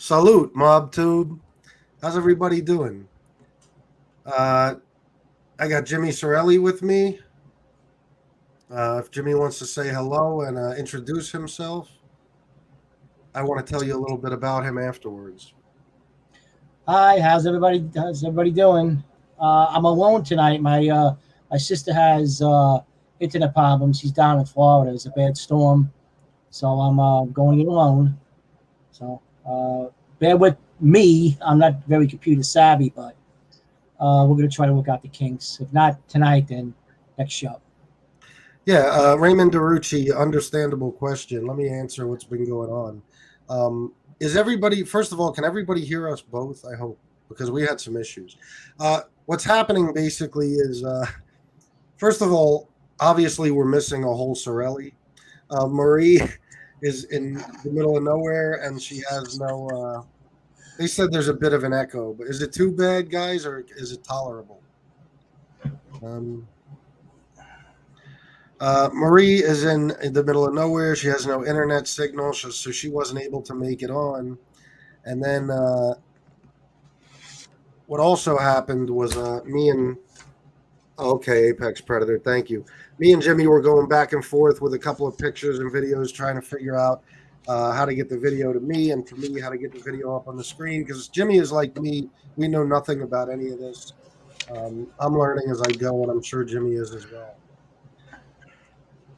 Salute, MobTube. How's everybody doing? Uh, I got Jimmy Cirelli with me. If Jimmy wants to say hello and introduce himself, I want to tell you a little bit about him afterwards. Hi, how's everybody doing? I'm alone tonight. My sister has internet problems. She's down in Florida. It's a bad storm, so I'm going it alone. So bear with me. I'm not very computer savvy, but we're gonna try to work out the kinks. If not tonight, then next show. Yeah, Raymond DeRucci, understandable question. Let me answer what's been going on. Is everybody, first of all, can everybody hear us both? I hope, because we had some issues. What's happening basically is, first of all, obviously we're missing a whole Sorelli. Marie is in the middle of nowhere and she has no. They said there's a bit of an echo, but is it too bad, guys, or is it tolerable? Um, Marie is in the middle of nowhere. She has no internet signal, so she wasn't able to make it on. And then what also happened was me and okay, Apex Predator, thank you. Me and Jimmy were going back and forth with a couple of pictures and videos, trying to figure out how to get the video to me, and for me, how to get the video up on the screen. Because Jimmy is like me; we know nothing about any of this. I'm learning as I go, and I'm sure Jimmy is as well.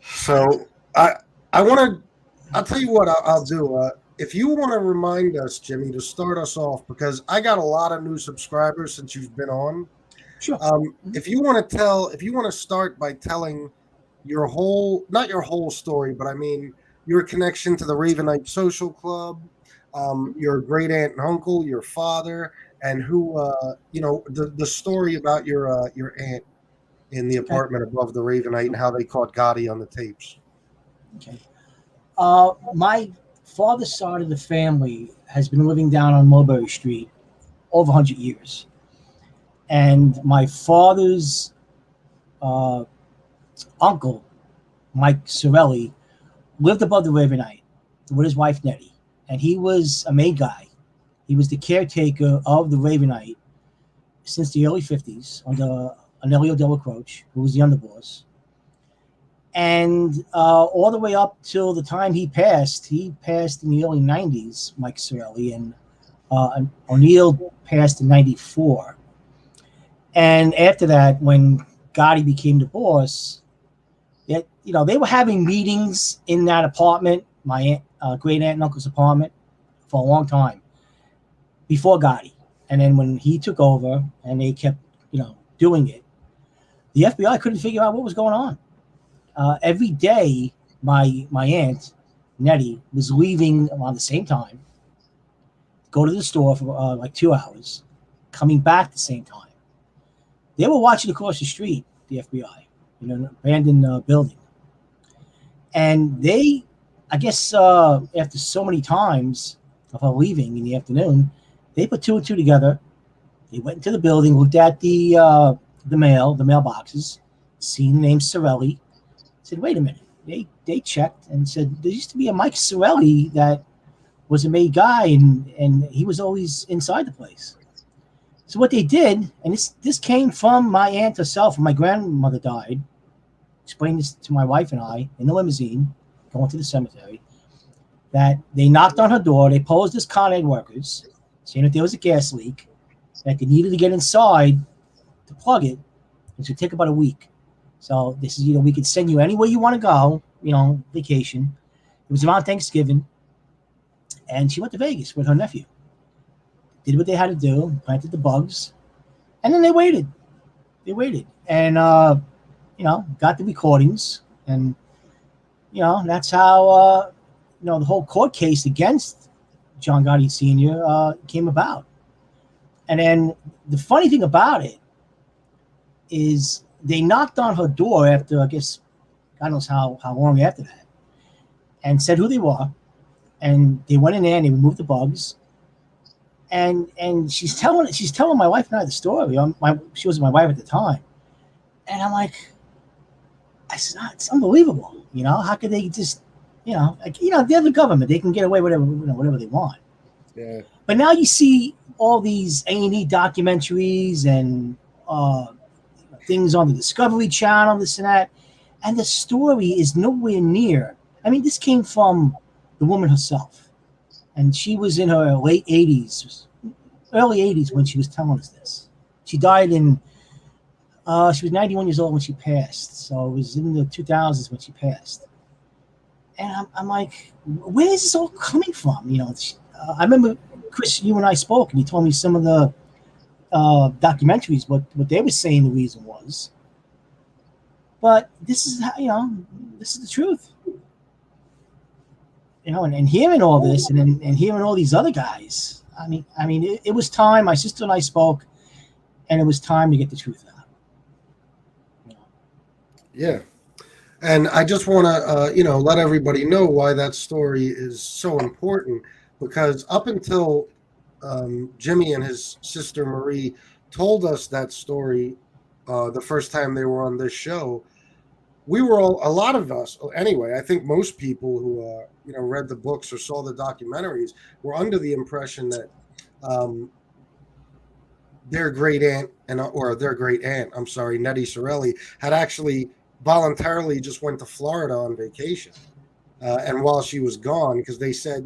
So I want to. I'll tell you what I'll do. If you want to remind us, Jimmy, to start us off, because I got a lot of new subscribers since you've been on. Sure. If you want to if you want to start by telling your whole, not your whole story, but I mean your connection to the Ravenite Social Club, your great aunt and uncle, your father, and who, the story about your aunt in the Okay. apartment above the Ravenite and how they caught Gotti on the tapes. Okay. My father's side of the family has been living down on Mulberry Street over 100 years, and my father's uh, uncle, Mike Cirelli, lived above the Ravenite with his wife Nettie, and he was a maid guy. He was the caretaker of the Ravenite since the early '50s under Anelio Della Croce, who was the underboss. And all the way up till the time he passed in the early '90s, Mike Cirelli, and O'Neill passed in '94. And after that, when Gotti became the boss, they were having meetings in that apartment, my great aunt and uncle's apartment, for a long time before Gotti. And then when he took over, and they kept, doing it, the FBI couldn't figure out what was going on. Every day, my aunt Nettie was leaving around the same time, go to the store for like 2 hours, coming back at the same time. They were watching across the street, the FBI, in an abandoned building. And they, I guess, after so many times of her leaving in the afternoon, they put two and two together. They went into the building, looked at the mailboxes, seen the name Cirelli, said, "Wait a minute." They checked and said there used to be a Mike Cirelli that was a maid guy, and he was always inside the place. So what they did, and this came from my aunt herself. When my grandmother died, explained this to my wife and I in the limousine going to the cemetery, that they knocked on her door. They posed as Con Ed workers, saying that there was a gas leak, that they needed to get inside to plug it. It would take about a week. So this is, we could send you anywhere you want to go, vacation. It was around Thanksgiving, and she went to Vegas with her nephew. Did what they had to do, planted the bugs, and then they waited. And got the recordings, and that's how the whole court case against John Gotti Sr. Came about. And then the funny thing about it is they knocked on her door after, I guess, God knows how long after that, and said who they were, and they went in there and they removed the bugs. And she's telling my wife and I the story. She was my wife at the time, and I'm like, it's unbelievable. How could they just, they're the government. They can get away with whatever they want. Yeah. But now you see all these A&E documentaries and things on the Discovery Channel, this and that, and the story is nowhere near. I mean, this came from the woman herself, and she was in her late 80s, early 80s when she was telling us this. She died in, she was 91 years old when she passed, so it was in the 2000s when she passed. And I'm like, where is this all coming from? You know, I remember, Chris, you and I spoke, and you told me some of the documentaries, what they were saying the reason was. But this is how, this is the truth. And hearing all this, and hearing all these other guys, it was time. My sister and I spoke, and it was time to get the truth out. Yeah. And I just want to, let everybody know why that story is so important, because up until Jimmy and his sister Marie told us that story the first time they were on this show, we were a lot of us anyway. I think most people who read the books or saw the documentaries were under the impression that their great aunt I'm sorry, Nettie Cirelli, had actually voluntarily just went to Florida on vacation. And while she was gone, because they said,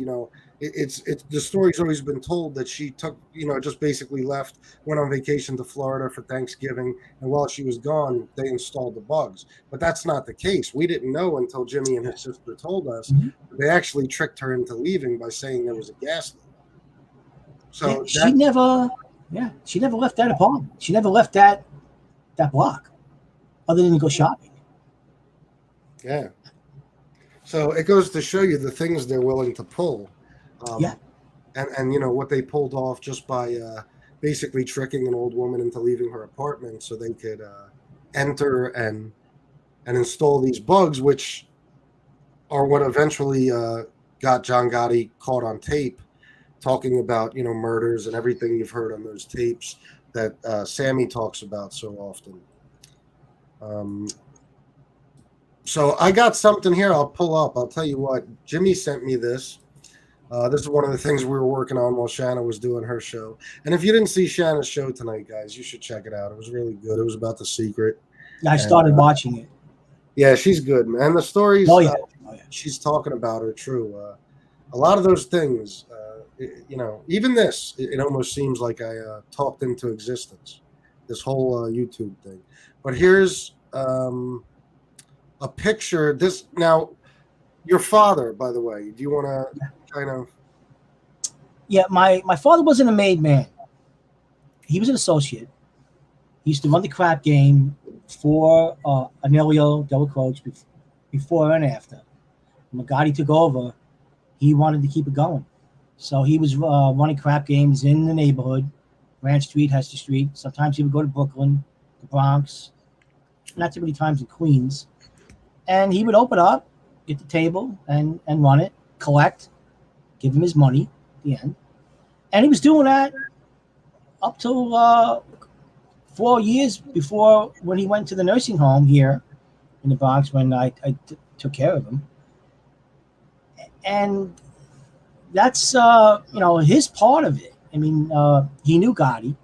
it's the story's always been told that she took, just basically left, went on vacation to Florida for Thanksgiving, and while she was gone, they installed the bugs. But that's not the case. We didn't know until Jimmy and his sister told us. Mhm. They actually tricked her into leaving by saying there was a gas leak. Yeah, So that she never left that apartment. She never left that block, other than to go shopping. yeah. So it goes to show you the things they're willing to pull. Yeah. And what they pulled off just by basically tricking an old woman into leaving her apartment so they could enter and install these bugs, which are what eventually got John Gotti caught on tape talking about murders and everything you've heard on those tapes that Sammy talks about so often. So I got something here I'll pull up. I'll tell you what, Jimmy sent me this. This is one of the things we were working on while Shanna was doing her show. And if you didn't see Shanna's show tonight, guys, you should check it out. It was really good. It was about The Secret. I started watching it. Yeah, she's good, man. The stories Oh yeah. she's talking about are true. A lot of those things, even this, it almost seems like I talked into existence, this whole YouTube thing. But here's a picture. Now, your father, by the way, do you want to kind of... Yeah, my father wasn't a made man. He was an associate. He used to run the crap game for Anelio Del Croce before and after. When Gotti took over, he wanted to keep it going. So he was running crap games in the neighborhood, Branch Street, Hester Street. Sometimes he would go to Brooklyn, the Bronx, not too many times in Queens. And he would open up, get the table, and run it, collect, give him his money at the end. And he was doing that up till 4 years before, when he went to the nursing home here in the Bronx, when I took care of him. And that's his part of it. I mean, he knew Gotti,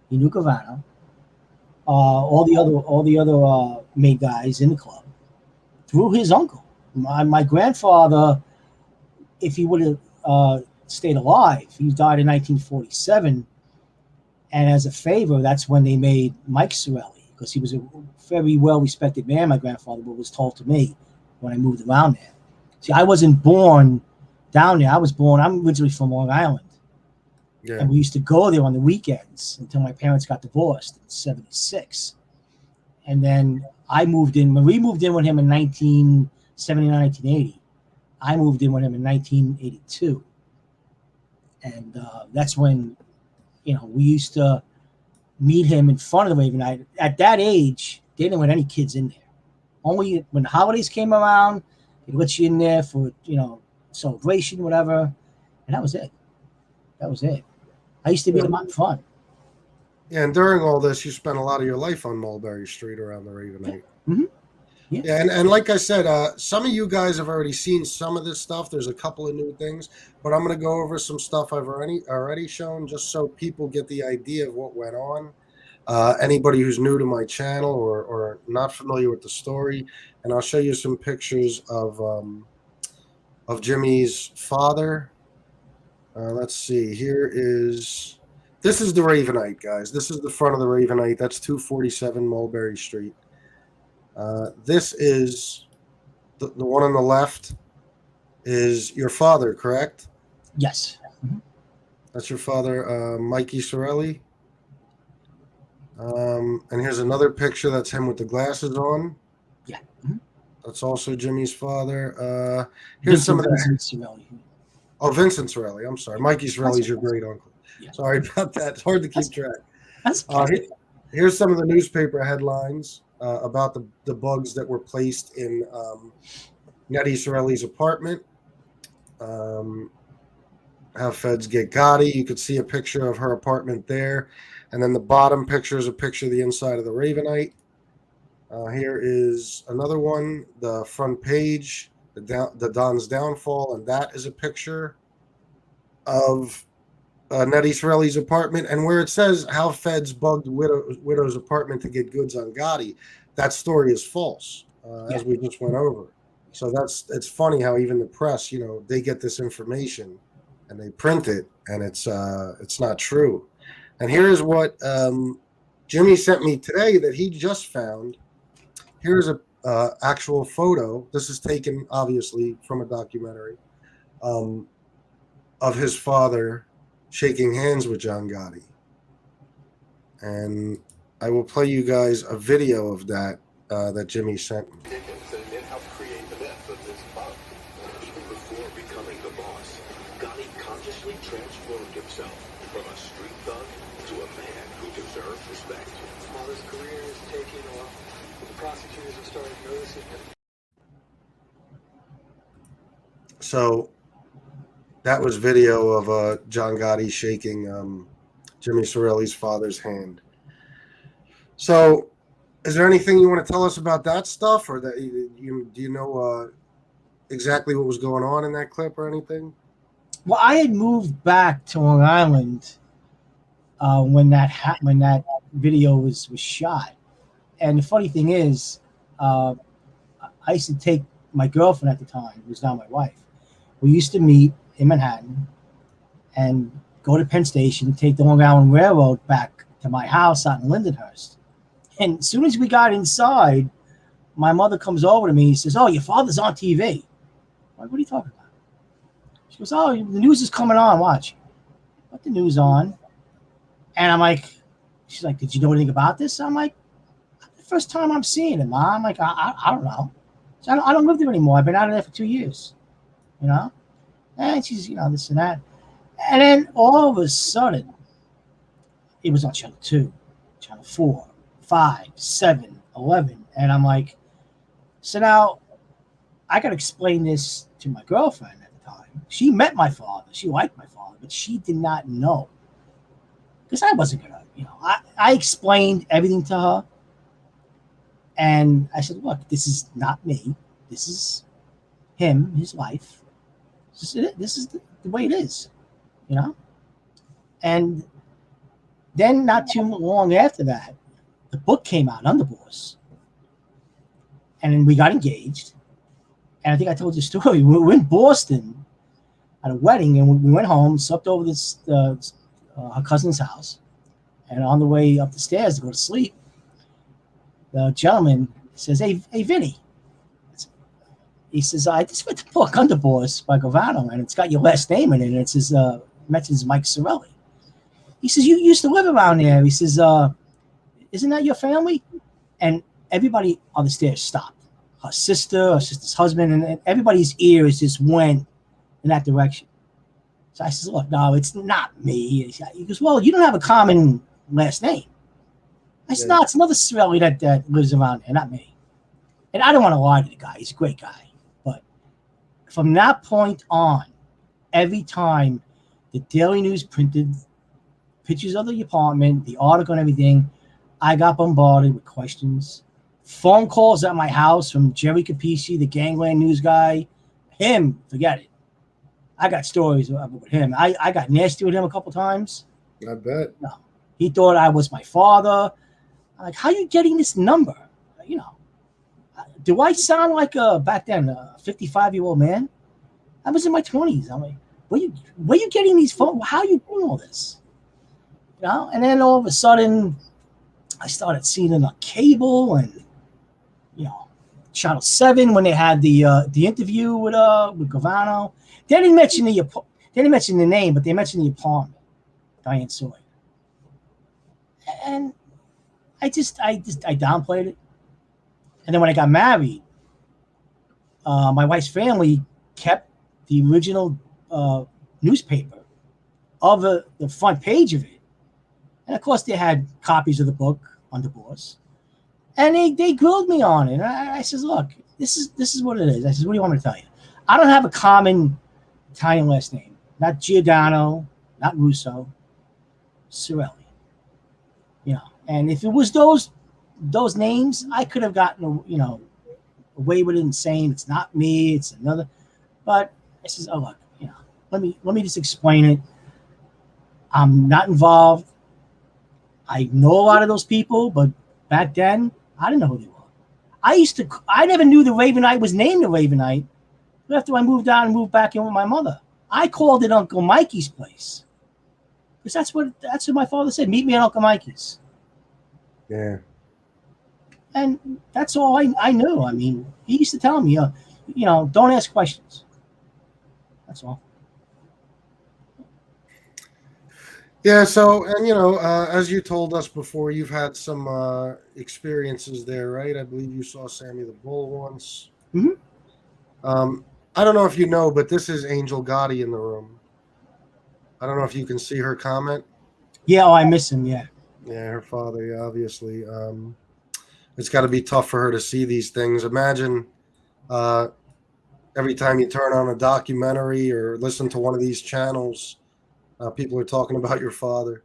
he knew Gavano, all the other maid guys in the club through his uncle. My grandfather, if he would have stayed alive, he died in 1947. And as a favor, that's when they made Mike Cirelli, because he was a very well-respected man, my grandfather was told to me when I moved around there. See, I wasn't born down there. I'm originally from Long Island. Yeah. And we used to go there on the weekends until my parents got divorced in 1976. And then I moved in. Marie moved in with him in 1979, 1980. I moved in with him in 1982. And that's when, we used to meet him in front of the Ravenite. At that age, they didn't let any kids in there. Only when holidays came around, they let you in there for, celebration, whatever. And that was it. I used to meet him out in front. Yeah, and during all this, you spent a lot of your life on Mulberry Street around the Ravenite. Mm-hmm. Yeah, and like I said, some of you guys have already seen some of this stuff. There's a couple of new things, but I'm going to go over some stuff I've already shown, just so people get the idea of what went on. Anybody who's new to my channel or not familiar with the story, and I'll show you some pictures of Jimmy's father. Let's see. This is the Ravenite, guys. This is the front of the Ravenite. That's 247 Mulberry Street. This is the one on the left is your father, correct? Yes. Mm-hmm. That's your father, Mikey Cirelli. And here's another picture. That's him with the glasses on. Yeah. Mm-hmm. That's also Jimmy's father. Here's some of the Vincent Cirelli. Oh, Vincent Cirelli. I'm sorry. Mikey Cirelli's your great uncle. Yeah. Sorry about that. It's hard to keep track. Here's some of the newspaper headlines about the bugs that were placed in Nettie Cirelli's apartment. How feds get Gotti. You could see a picture of her apartment there. And then the bottom picture is a picture of the inside of the Ravenite. Here is another one, the front page, the Don's downfall, and that is a picture of Nettie Cirelli's apartment. And where it says how feds bugged widow's apartment to get goods on Gotti, that story is false, as we just went over. So it's funny how even the press, they get this information and they print it, and it's not true. And here's what Jimmy sent me today that he just found. Here's a actual photo. This is taken, obviously, from a documentary of his father shaking hands with John Gotti. And I will play you guys a video of that that Jimmy sent me. It helped create the myth of this bug. Even before becoming the boss, Gotti consciously transformed himself from a street thug to a man who deserves respect. While his career is taking off, the prosecutors have started noticing him. So that was video of John Gotti shaking Jimmy Cirelli's father's hand. So is there anything you want to tell us about that stuff, or that do you know exactly what was going on in that clip or anything? Well, I had moved back to Long Island when that video was shot, and the funny thing is, I used to take my girlfriend at the time, who was now my wife. We used to meet in Manhattan and go to Penn Station, take the Long Island Railroad back to my house out in Lindenhurst. And as soon as we got inside, my mother comes over to me and says, "Oh, your father's on TV." I'm like, "What are you talking about?" She goes, "Oh, the news is coming on. Watch." Put the news on. And I'm like, she's like, "Did you know anything about this?" I'm like, "The first time I'm seeing it, Mom." I'm like, I don't know. So I don't live there anymore. I've been out of there for 2 years, And she's, this and that. And then all of a sudden, it was on channel 2, channel 4, 5, 7, 11. And I'm like, so now I got to explain this to my girlfriend at the time. She met my father. She liked my father, but she did not know. Because I wasn't going to, I explained everything to her. And I said, look, this is not me. This is him, his life. This is the way it is, And then not too long after that, the book came out, Underboss. And then we got engaged. And I think I told you the story. We were in Boston at a wedding, and we went home, slept over her cousin's house. And on the way up the stairs to go to sleep, the gentleman says, hey, Vinny. He says, I just read the book, Underboss by Gravano, and it's got your last name in it, and it says, mentions Mike Cirelli. He says, you used to live around there. He says, isn't that your family? And everybody on the stairs stopped. Her sister's husband, and everybody's ears just went in that direction. So I says, look, no, it's not me. He goes, well, you don't have a common last name. I said, no, it's another Cirelli that lives around there, not me. And I don't want to lie to the guy. He's a great guy. But from that point on, every time the Daily News printed pictures of the apartment, the article and everything, I got bombarded with questions phone calls at my house from Jerry Capici, the gangland news guy. Him, forget it. I got stories with him. I got nasty with him a couple times. I bet. No, he thought I was my father. I'm like, how are you getting this number? You know, do I sound like back then a 55-year-old man? I was in my 20s. I'm like, where you getting these phone? How are you doing all this? You know, and then all of a sudden, I started seeing it on cable and, you know, Channel 7 when they had the interview with Gavano. They didn't mention the name, but they mentioned the apartment, Diane Sawyer. And I downplayed it. And then when I got married, my wife's family kept the original newspaper of the front page of it. And of course, they had copies of the book on divorce. And they grilled me on it. And I says, look, this is what it is. I says, what do you want me to tell you? I don't have a common Italian last name. Not Giordano, not Russo, Cirelli. You know, and if it was those names, I could have gotten, you know, away with it and saying it's not me, it's another. But I says, oh look, you know, let me just explain it. I'm not involved. I know a lot of those people, but back then I didn't know who they were. I never knew the Ravenite was named the Ravenite after I moved out and moved back in with my mother. I called it Uncle Mikey's place. Because that's what my father said. Meet me at Uncle Mikey's. Yeah. And that's all I knew. I mean, he used to tell me, you know, don't ask questions. That's all. Yeah. So, and you know, as you told us before, you've had some experiences there, right? I believe you saw Sammy the Bull once. Mm-hmm. I don't know if you know, but this is Angel Gotti in the room. I don't know if you can see her comment. Yeah, I miss him, yeah. Yeah, her father, yeah, obviously. It's got to be tough for her to see these things. Imagine every time you turn on a documentary or listen to one of these channels, people are talking about your father.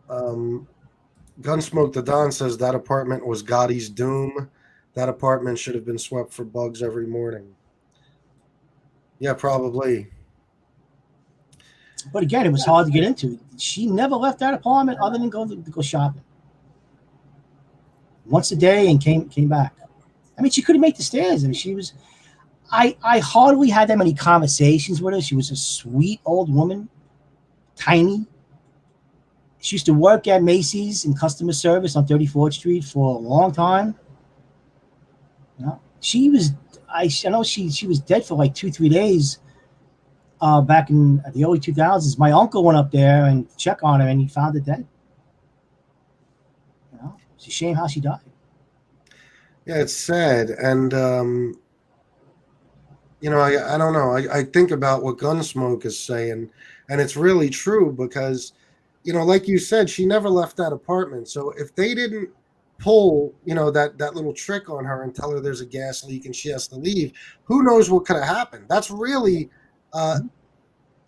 Gunsmoke the Don says that apartment was Gotti's doom. That apartment should have been swept for bugs every morning. Yeah, probably. But again, it was hard to get into. She never left that apartment other than go shopping. Once a day and came back. I mean, she couldn't make the stairs. I mean, she was. I hardly had that many conversations with her. She was a sweet old woman, tiny. She used to work at Macy's in customer service on 34th Street for a long time. You know, she was. I know she was dead for like 2-3 days. Back in the early 2000s, my uncle went up there and checked on her, and he found her dead. You know, it's a shame how she died. Yeah, it's sad, and you know, I don't know. I think about what Gunsmoke is saying, and it's really true because, you know, like you said, she never left that apartment. So if they didn't pull, you know, that little trick on her and tell her there's a gas leak and she has to leave, who knows what could have happened? That's really.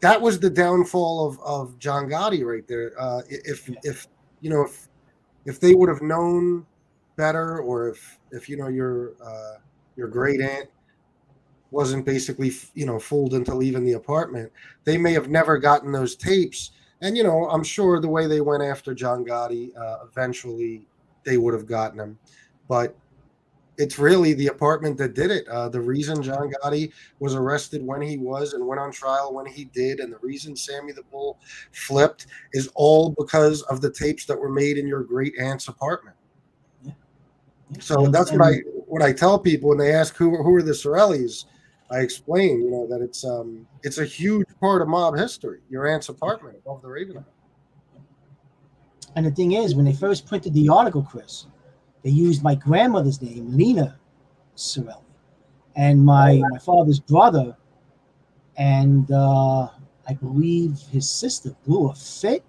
That was the downfall of John Gotti right there. If you know if they would have known better, or if you know your great aunt wasn't basically fooled into leaving the apartment, they may have never gotten those tapes. And you know, I'm sure the way they went after John Gotti, eventually they would have gotten him, but. It's really the apartment that did it. The reason John Gotti was arrested when he was and went on trial when he did, and the reason Sammy the Bull flipped is all because of the tapes that were made in your great aunt's apartment. Yeah. So that's what I tell people when they ask who are the Cirellis. I explain, you know, that it's a huge part of mob history. Your aunt's apartment above the Ravenite. And the thing is, when they first printed the article, Chris, they used my grandmother's name, Lena Cirelli, and my father's brother, and I believe his sister blew a fit,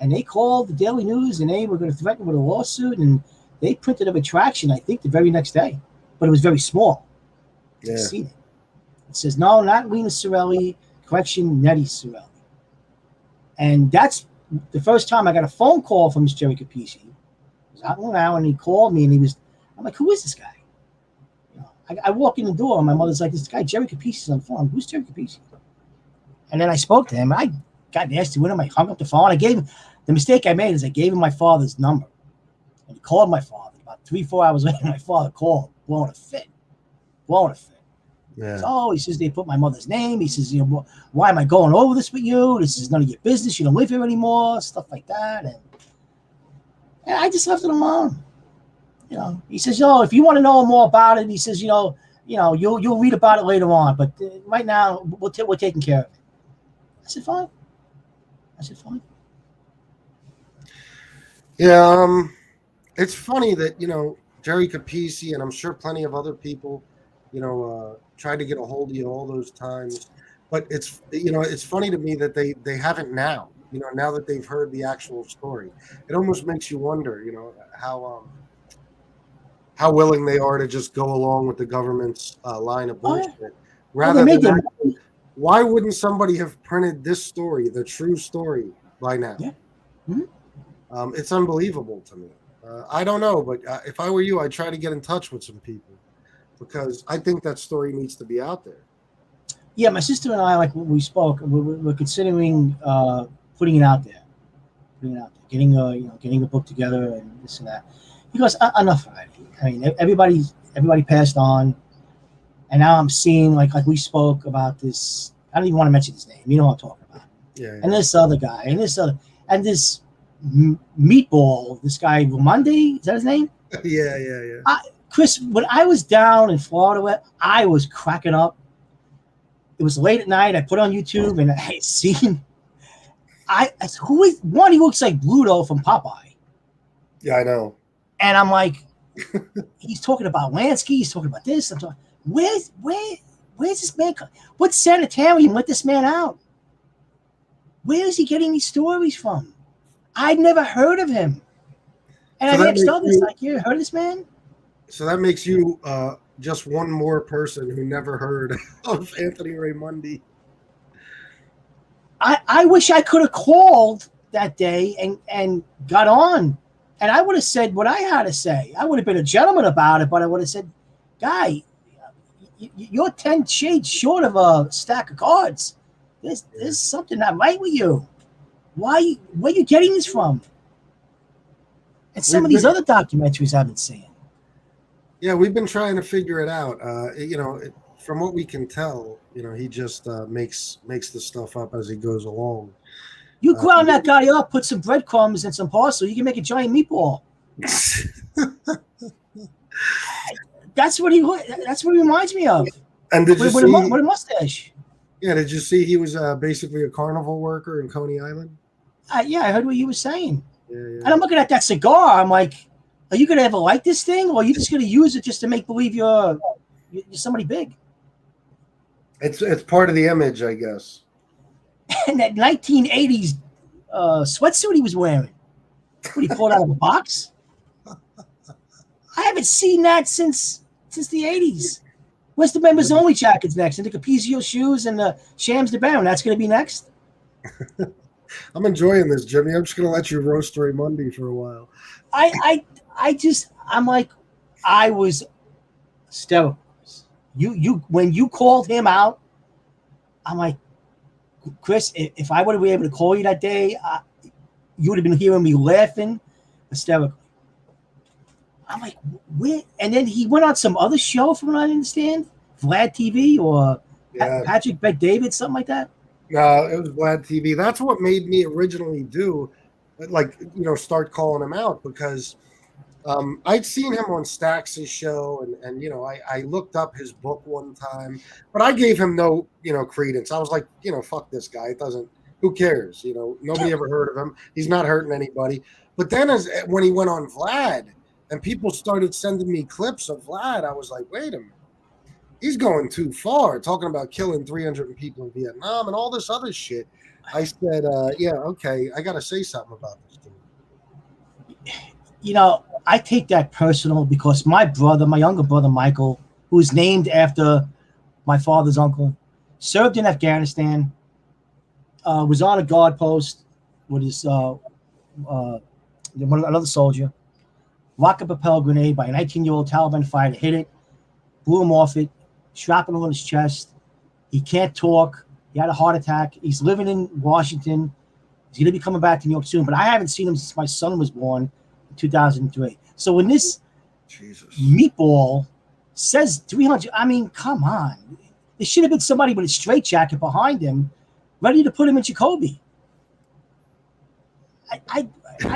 and they called the Daily News, and they were going to threaten with a lawsuit, and they printed a retraction, I think, the very next day, but it was very small. Yeah. Seen it. It says, no, not Lena Cirelli, correction, Nettie Cirelli. And that's the first time I got a phone call from Miss Jerry Capici was out and around, and he called me, and I'm like, who is this guy? You know, I walk in the door, and my mother's like, this guy Jerry Capici's on the phone. Who's Jerry Capici? And then I spoke to him. I got nasty with him. I hung up the phone. The mistake I made is I gave him my father's number, and he called my father. About 3-4 hours later, my father called, blowing a fit. Yeah. So he says they put my mother's name. He says, you know, why am I going over this with you? This is none of your business. You don't live here anymore. Stuff like that, and I just left it alone. You know, he says, "Oh, if you want to know more about it," he says, you'll read about it later on. But right now, we're taking care of it. I said, fine. Yeah, it's funny that, you know, Jerry Capici, and I'm sure plenty of other people, you know, tried to get a hold of you all those times. But it's, you know, it's funny to me that they haven't now. You know, now that they've heard the actual story, it almost makes you wonder, you know, how willing they are to just go along with the government's line of bullshit. Rather than why wouldn't somebody have printed this story, the true story, by now? Yeah. Mm-hmm. It's unbelievable to me. I don't know, but if I were you, I'd try to get in touch with some people because I think that story needs to be out there. Yeah, my sister and I, like when we spoke, we're considering putting it out there, getting a book together and this and that. Because enough already. I mean, everybody passed on, and now I'm seeing like we spoke about this. I don't even want to mention his name. You know what I'm talking about. Yeah. And this other guy, and this meatball, this guy Raimondi, is that his name? Yeah. Chris, when I was down in Florida, I was cracking up. It was late at night. I put on YouTube and I seen. He looks like Bluto from Popeye. Yeah, I know. And I'm like, he's talking about Lansky. He's talking about this. I'm talking, where's this man? What sanitarium let this man out? Where is he getting these stories from? I'd never heard of him. And So I asked others, like, you heard of this man? So that makes you just one more person who never heard of Anthony Raimondi. I wish I could have called that day and got on. And I would have said what I had to say. I would have been a gentleman about it, but I would have said, guy, you're 10 shades short of a stack of cards. There's something not right with you. Where are you getting this from? And some of these other documentaries I've been seeing. Yeah, we've been trying to figure it out. You know, from what we can tell, you know, he just makes the stuff up as he goes along. You ground that guy up, put some breadcrumbs and some parsley, you can make a giant meatball. That's what he reminds me of. And did you see with a mustache? Yeah, did you see he was basically a carnival worker in Coney Island? Yeah, I heard what you were saying. Yeah. And I'm looking at that cigar. I'm like, are you gonna ever like this thing, or are you just gonna use it just to make believe you're somebody big? It's part of the image, I guess. And that 1980s sweatsuit he was wearing, what he pulled out of a box. I haven't seen that since the 80s. Where's the members only jackets next? And the Capizio shoes and the Shams de Baron. That's going to be next. I'm enjoying this, Jimmy. I'm just going to let you roast Raimondi for a while. I'm like, I was hysterical. You when you called him out, I'm like, Chris, if I would have been able to call you that day, you would have been hearing me laughing hysterically. I'm like, where? And then he went on some other show, from what I understand, Vlad TV or Patrick Bet David, something like that. No, it was Vlad TV. That's what made me originally start calling him out, because I'd seen him on Stax's show, and I looked up his book one time, but I gave him no credence. I was like, fuck this guy. Who cares? Nobody ever heard of him. He's not hurting anybody. But then when he went on Vlad and people started sending me clips of Vlad, I was like, wait a minute. He's going too far, talking about killing 300 people in Vietnam and all this other shit. I said, okay, I got to say something about this dude. I take that personal because my younger brother, Michael, who's named after my father's uncle, served in Afghanistan, was on a guard post with his another soldier. rocket propelled grenade by a 19-year-old Taliban fighter, hit it, blew him off it, shrapnel in his chest. He can't talk. He had a heart attack. He's living in Washington. He's going to be coming back to New York soon, but I haven't seen him since my son was born in 2003. So when this meatball says 300, I mean, come on. There should have been somebody with a straitjacket behind him, ready to put him in Jacoby. I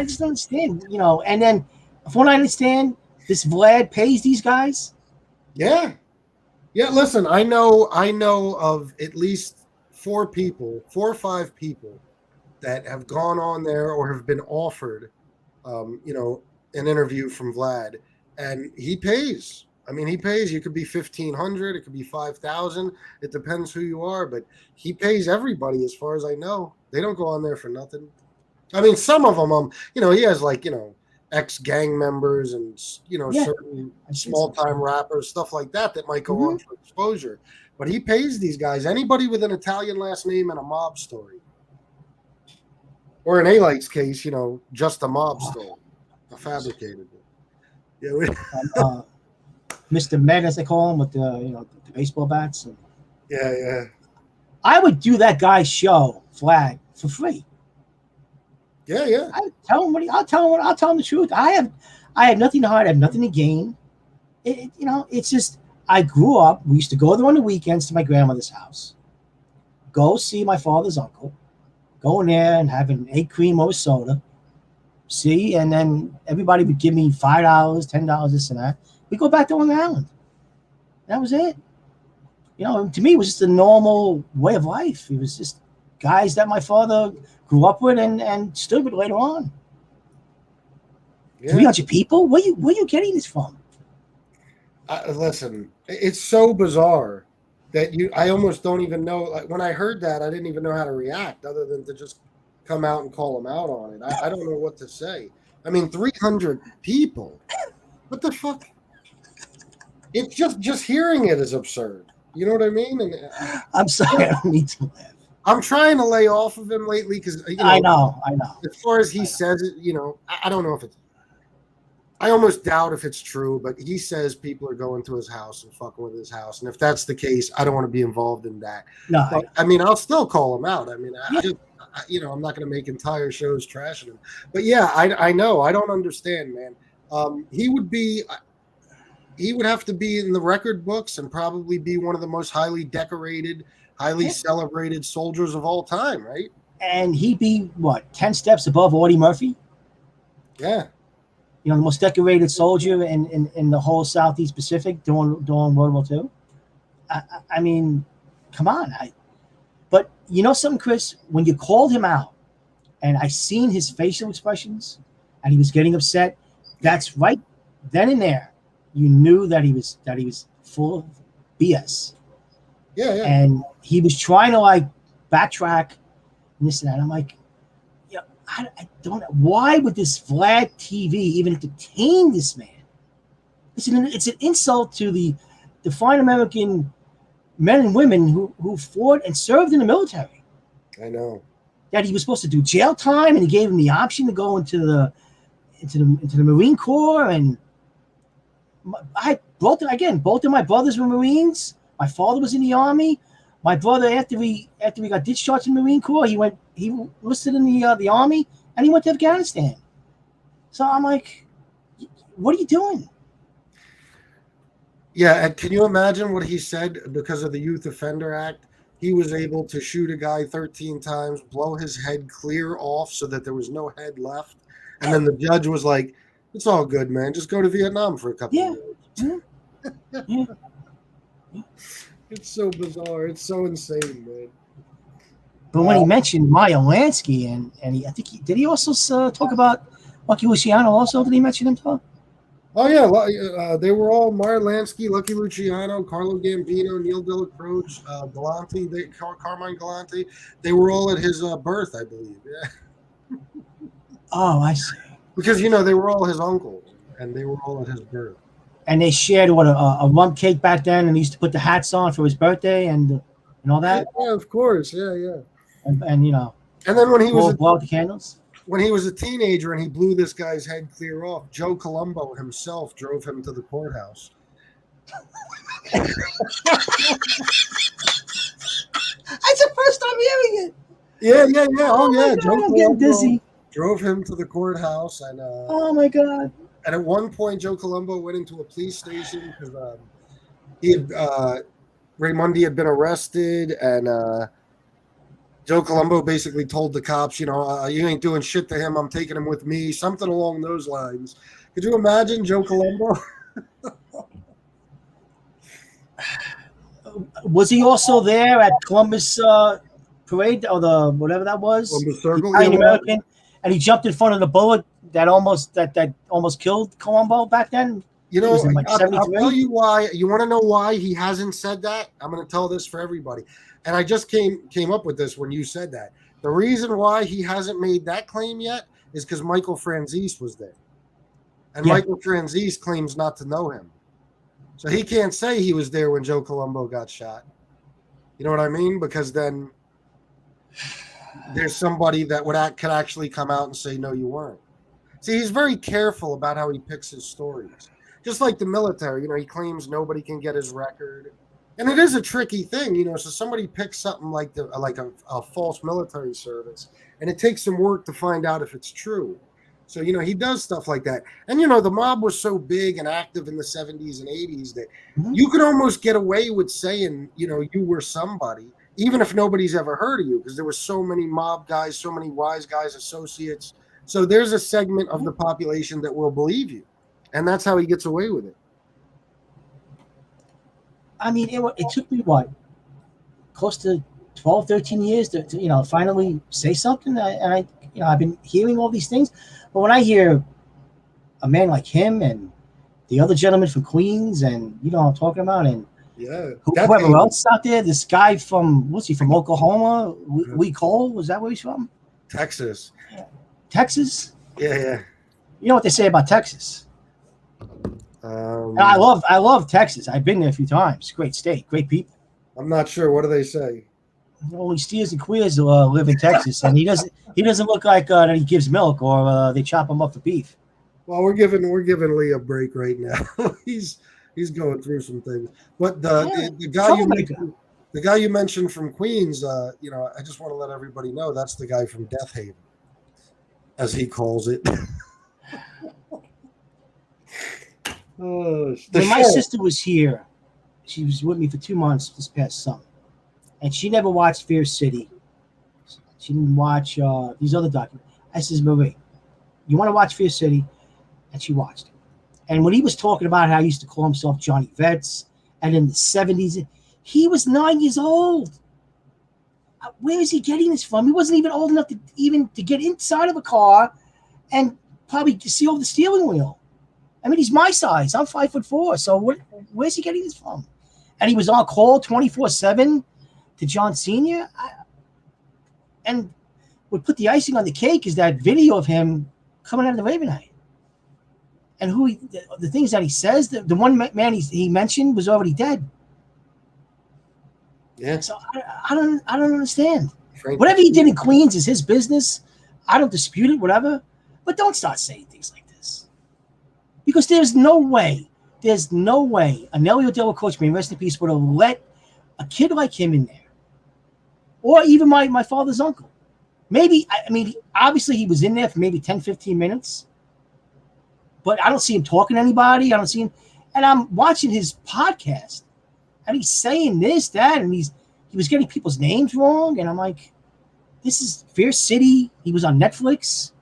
just don't understand, you know. And then, from what I understand, this Vlad pays these guys. Yeah. Listen, I know of at least 4 or 5 people that have gone on there or have been offered, an interview from Vlad, and he pays. I mean, he pays. You could be 1,500, it could be 5,000. It depends who you are, but he pays everybody, as far as I know. They don't go on there for nothing. I mean, some of them, he has ex-gang members and certain small-time rappers, stuff like that might go on for exposure. But he pays these guys. Anybody with an Italian last name and a mob story, or in A-Light's case, just a mob story, a fabricated one. Yeah. Mr. Med, as they call him, with the baseball bats. Yeah. I would do that guy's show, Flag, for free. Yeah. I'll tell him the truth. I have nothing to hide. I have nothing to gain. It's just, I grew up. We used to go there on the weekends to my grandmother's house, go see my father's uncle, go in there and have an 8 cream or soda, and then everybody would give me $5, $10, this and that. We go back to Long Island. That was it. To me, it was just a normal way of life. It was just guys that my father grew up with and stood with later on. Yeah. 300 people? Where you getting this from? Listen, it's so bizarre that I almost don't even know. Like, when I heard that, I didn't even know how to react other than to just come out and call them out on it. I don't know what to say. I mean, 300 people. What the fuck? It's just hearing it is absurd. You know what I mean? And I'm sorry, I don't need to laugh. I'm trying to lay off of him lately because I know. As far as he says it, I don't know if it's. I almost doubt if it's true, but he says people are going to his house and fucking with his house, and if that's the case, I don't want to be involved in that. No, but, I'll still call him out. I mean, I'm not going to make entire shows trashing him, but yeah, I know. I don't understand, man. He would have to be in the record books and probably be one of the most highly decorated, highly celebrated soldiers of all time, right? And he'd be, 10 steps above Audie Murphy? Yeah. The most decorated soldier in the whole Southeast Pacific during World War II. I mean, come on. But you know something, Chris? When you called him out, and I seen his facial expressions, and he was getting upset, that's right then and there. You knew that he was full of BS. Yeah. And he was trying to backtrack and this and that. I'm like, I don't know. Why would this Vlad TV even entertain this man? It's an insult to the fine American men and women who fought and served in the military. I know. That he was supposed to do jail time, and he gave him the option to go into the Marine Corps. And both of my brothers were Marines. My father was in the Army. My brother, after we got discharged from the Marine Corps, he enlisted in the Army, and he went to Afghanistan. So I'm like, what are you doing? Yeah, and can you imagine what he said? Because of the Youth Offender Act, he was able to shoot a guy 13 times, blow his head clear off so that there was no head left. And then the judge was like, it's all good, man. Just go to Vietnam for a couple of years. Yeah. It's so bizarre. It's so insane, man. But when he mentioned Maya Lansky, and did he also talk about Lucky Luciano also? Did he mention him, Tom? Oh, yeah. They were all Meyer Lansky, Lucky Luciano, Carlo Gambino, Neil Delacroce, Galante, Carmine Galante. They were all at his birth, I believe. Yeah. Oh, I see. Because, they were all his uncles, and they were all at his birth. And they shared a rum cake back then, and he used to put the hats on for his birthday and all that. Yeah, of course. Yeah. And And then when he was blow out the candles. when he was a teenager and he blew this guy's head clear off, Joe Colombo himself drove him to the courthouse. That's the first time hearing it. Yeah. Oh my yeah, God, Joe I'm getting dizzy. drove him to the courthouse, and Oh my God. and at one point, Joe Colombo went into a police station because he had Raimondi had been arrested, and Joe Colombo basically told the cops, you know, you ain't doing shit to him. I'm taking him with me, something along those lines. Could you imagine Joe Colombo? Was he also there at Columbus parade or the whatever that was? Columbus Circle? The Italian Yeah, well, American, and he jumped in front of the bullet that almost killed Colombo back then. You He know, was in like I'll 73. tell you why. You want to know why he hasn't said that? I'm going to tell this for everybody. And I just came up with this when you said that. The reason why he hasn't made that claim yet is because Michael Franzese was there. And Yeah. Michael Franzese claims not to know him. So he can't say he was there when Joe Colombo got shot. You know what I mean? Because then there's somebody that could actually come out and say, no, you weren't. See, he's very careful about how he picks his stories. Just like the military, you know, he claims nobody can get his record. And it is a tricky thing, you know, so somebody picks something like a false military service, and it takes some work to find out if it's true. So, you know, he does stuff like that. And, you know, the mob was so big and active in the 70s and 80s that you could almost get away with saying, you know, you were somebody, even if nobody's ever heard of you, because there were so many mob guys, so many wise guys, associates. So there's a segment of the population that will believe you. And that's how he gets away with it. I mean, it took me what, close to 12, 13 years to you know, finally say something. And you know, I've been hearing all these things, but when I hear a man like him and the other gentleman from Queens, and you know what I'm talking about, and Yeah. whoever else out there, this guy from, what's he from, Oklahoma? Lee Cole, was that where he's from? Texas. Texas? Yeah. You know what they say about Texas? And I love Texas. I've been there a few times. Great state, great people. I'm not sure. What do they say? Only steers and queers live in Texas, and he doesn't look like that he gives milk or they chop him up for beef. Well, we're giving Lee a break right now. he's going through some things. But the guy you mentioned from Queens, you know, I just want to let everybody know that's the guy from Death Haven, as he calls it. When my sister was here, she was with me for 2 months this past summer, and she never watched Fear City. She didn't watch these other documentaries. I says, Marie, you want to watch Fear City? And she watched it. And when he was talking about how he used to call himself Johnny Vets, and in the 70s, he was 9 years old. Where is he getting this from? He wasn't even old enough to get inside of a car and probably see over the steering wheel. I mean, he's my size. I'm 5'4". So where's he getting this from? And he was on call 24/7 to John Sr. And what put the icing on the cake is that video of him coming out of the Ravenite. And the things that he says, the one man he mentioned was already dead. Yeah. So I don't understand. Whatever he did in Queens is his business. I don't dispute it, whatever. But don't start saying things like this. Because there's no way Anelio Della Croce, may rest in peace, would have let a kid like him in there. Or even my father's uncle. Maybe, I mean, obviously he was in there for maybe 10, 15 minutes. But I don't see him talking to anybody. I don't see him. And I'm watching his podcast. And he's saying this, that, and he was getting people's names wrong. And I'm like, this is Fear City. He was on Netflix.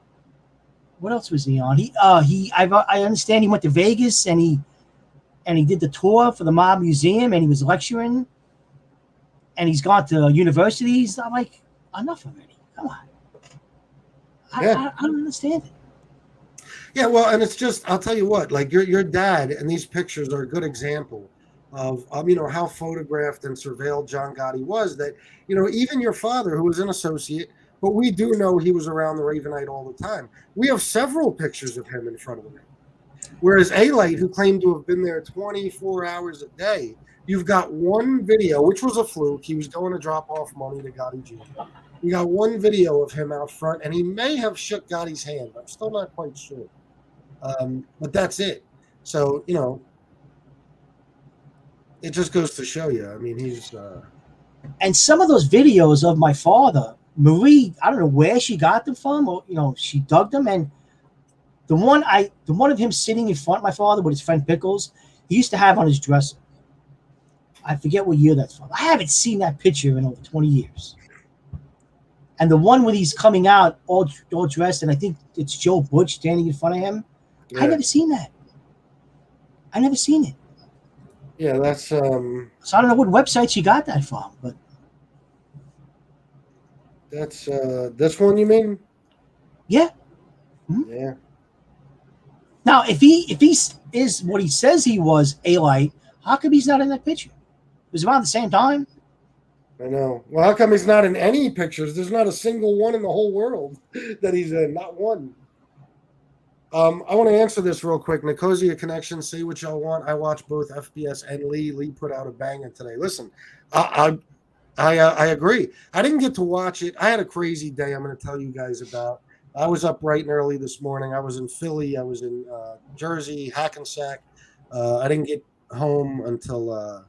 What else was he on? I understand he went to Vegas and he did the tour for the Mob Museum and he was lecturing. And he's gone to universities. I'm like, enough already. Come on. I don't understand it. Yeah, well, and it's just, I'll tell you what, like your dad and these pictures are a good example of you know, how photographed and surveilled John Gotti was, that, you know, even your father, who was an associate, but we do know he was around the Ravenite all the time. We have several pictures of him in front of the ring. Whereas A-Light, who claimed to have been there 24 hours a day, you've got one video, which was a fluke. He was going to drop off money to Gotti Jr. We got one video of him out front, and he may have shook Gotti's hand. I'm still not quite sure. But that's it. So, it just goes to show you. I mean, he's And some of those videos of my father, Marie, I don't know where she got them from, or she dug them. And the one of him sitting in front of my father with his friend Pickles, he used to have on his dresser. I forget what year that's from. I haven't seen that picture in over 20 years. And the one where he's coming out all dressed, and I think it's Joe Butch standing in front of him. yeah. I never seen that. I never seen it. Yeah, that's So I don't know what website you got that from, but that's this one you mean? yeah. Yeah. Now, if he is what he says he was, A-Light, how come he's not in that picture? It was around the same time. I know. Well, how come he's not in any pictures? There's not a single one in the whole world that he's in. Not one. I want to answer this real quick. Nicosia Connection, say what y'all want. I watch both FBS and Lee. Lee put out a banger today. Listen, I agree. I didn't get to watch it. I had a crazy day I'm going to tell you guys about. I was up bright and early this morning. I was in Philly. I was in Jersey, Hackensack. I didn't get home until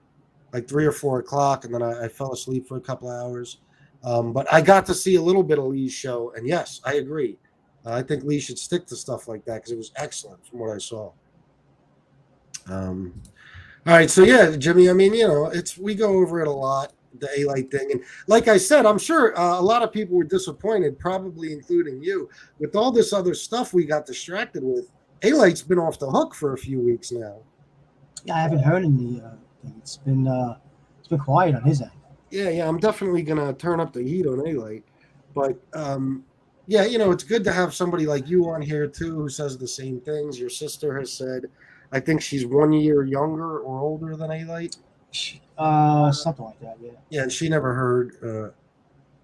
like 3 or 4 o'clock, and then I fell asleep for a couple of hours. But I got to see a little bit of Lee's show, and yes, I agree. I think Lee should stick to stuff like that because it was excellent from what I saw. All right, so yeah, Jimmy. I mean, we go over it a lot, the A-Light thing, and like I said, I'm sure a lot of people were disappointed, probably including you, with all this other stuff we got distracted with. A-Light's been off the hook for a few weeks now. Yeah, I haven't heard any. It's been quiet on his end. Yeah, I'm definitely gonna turn up the heat on A-Light, but yeah, it's good to have somebody like you on here too who says the same things. Your sister has said, I think she's 1 year younger or older than A-Light. Something like that. Yeah. Yeah, and she never heard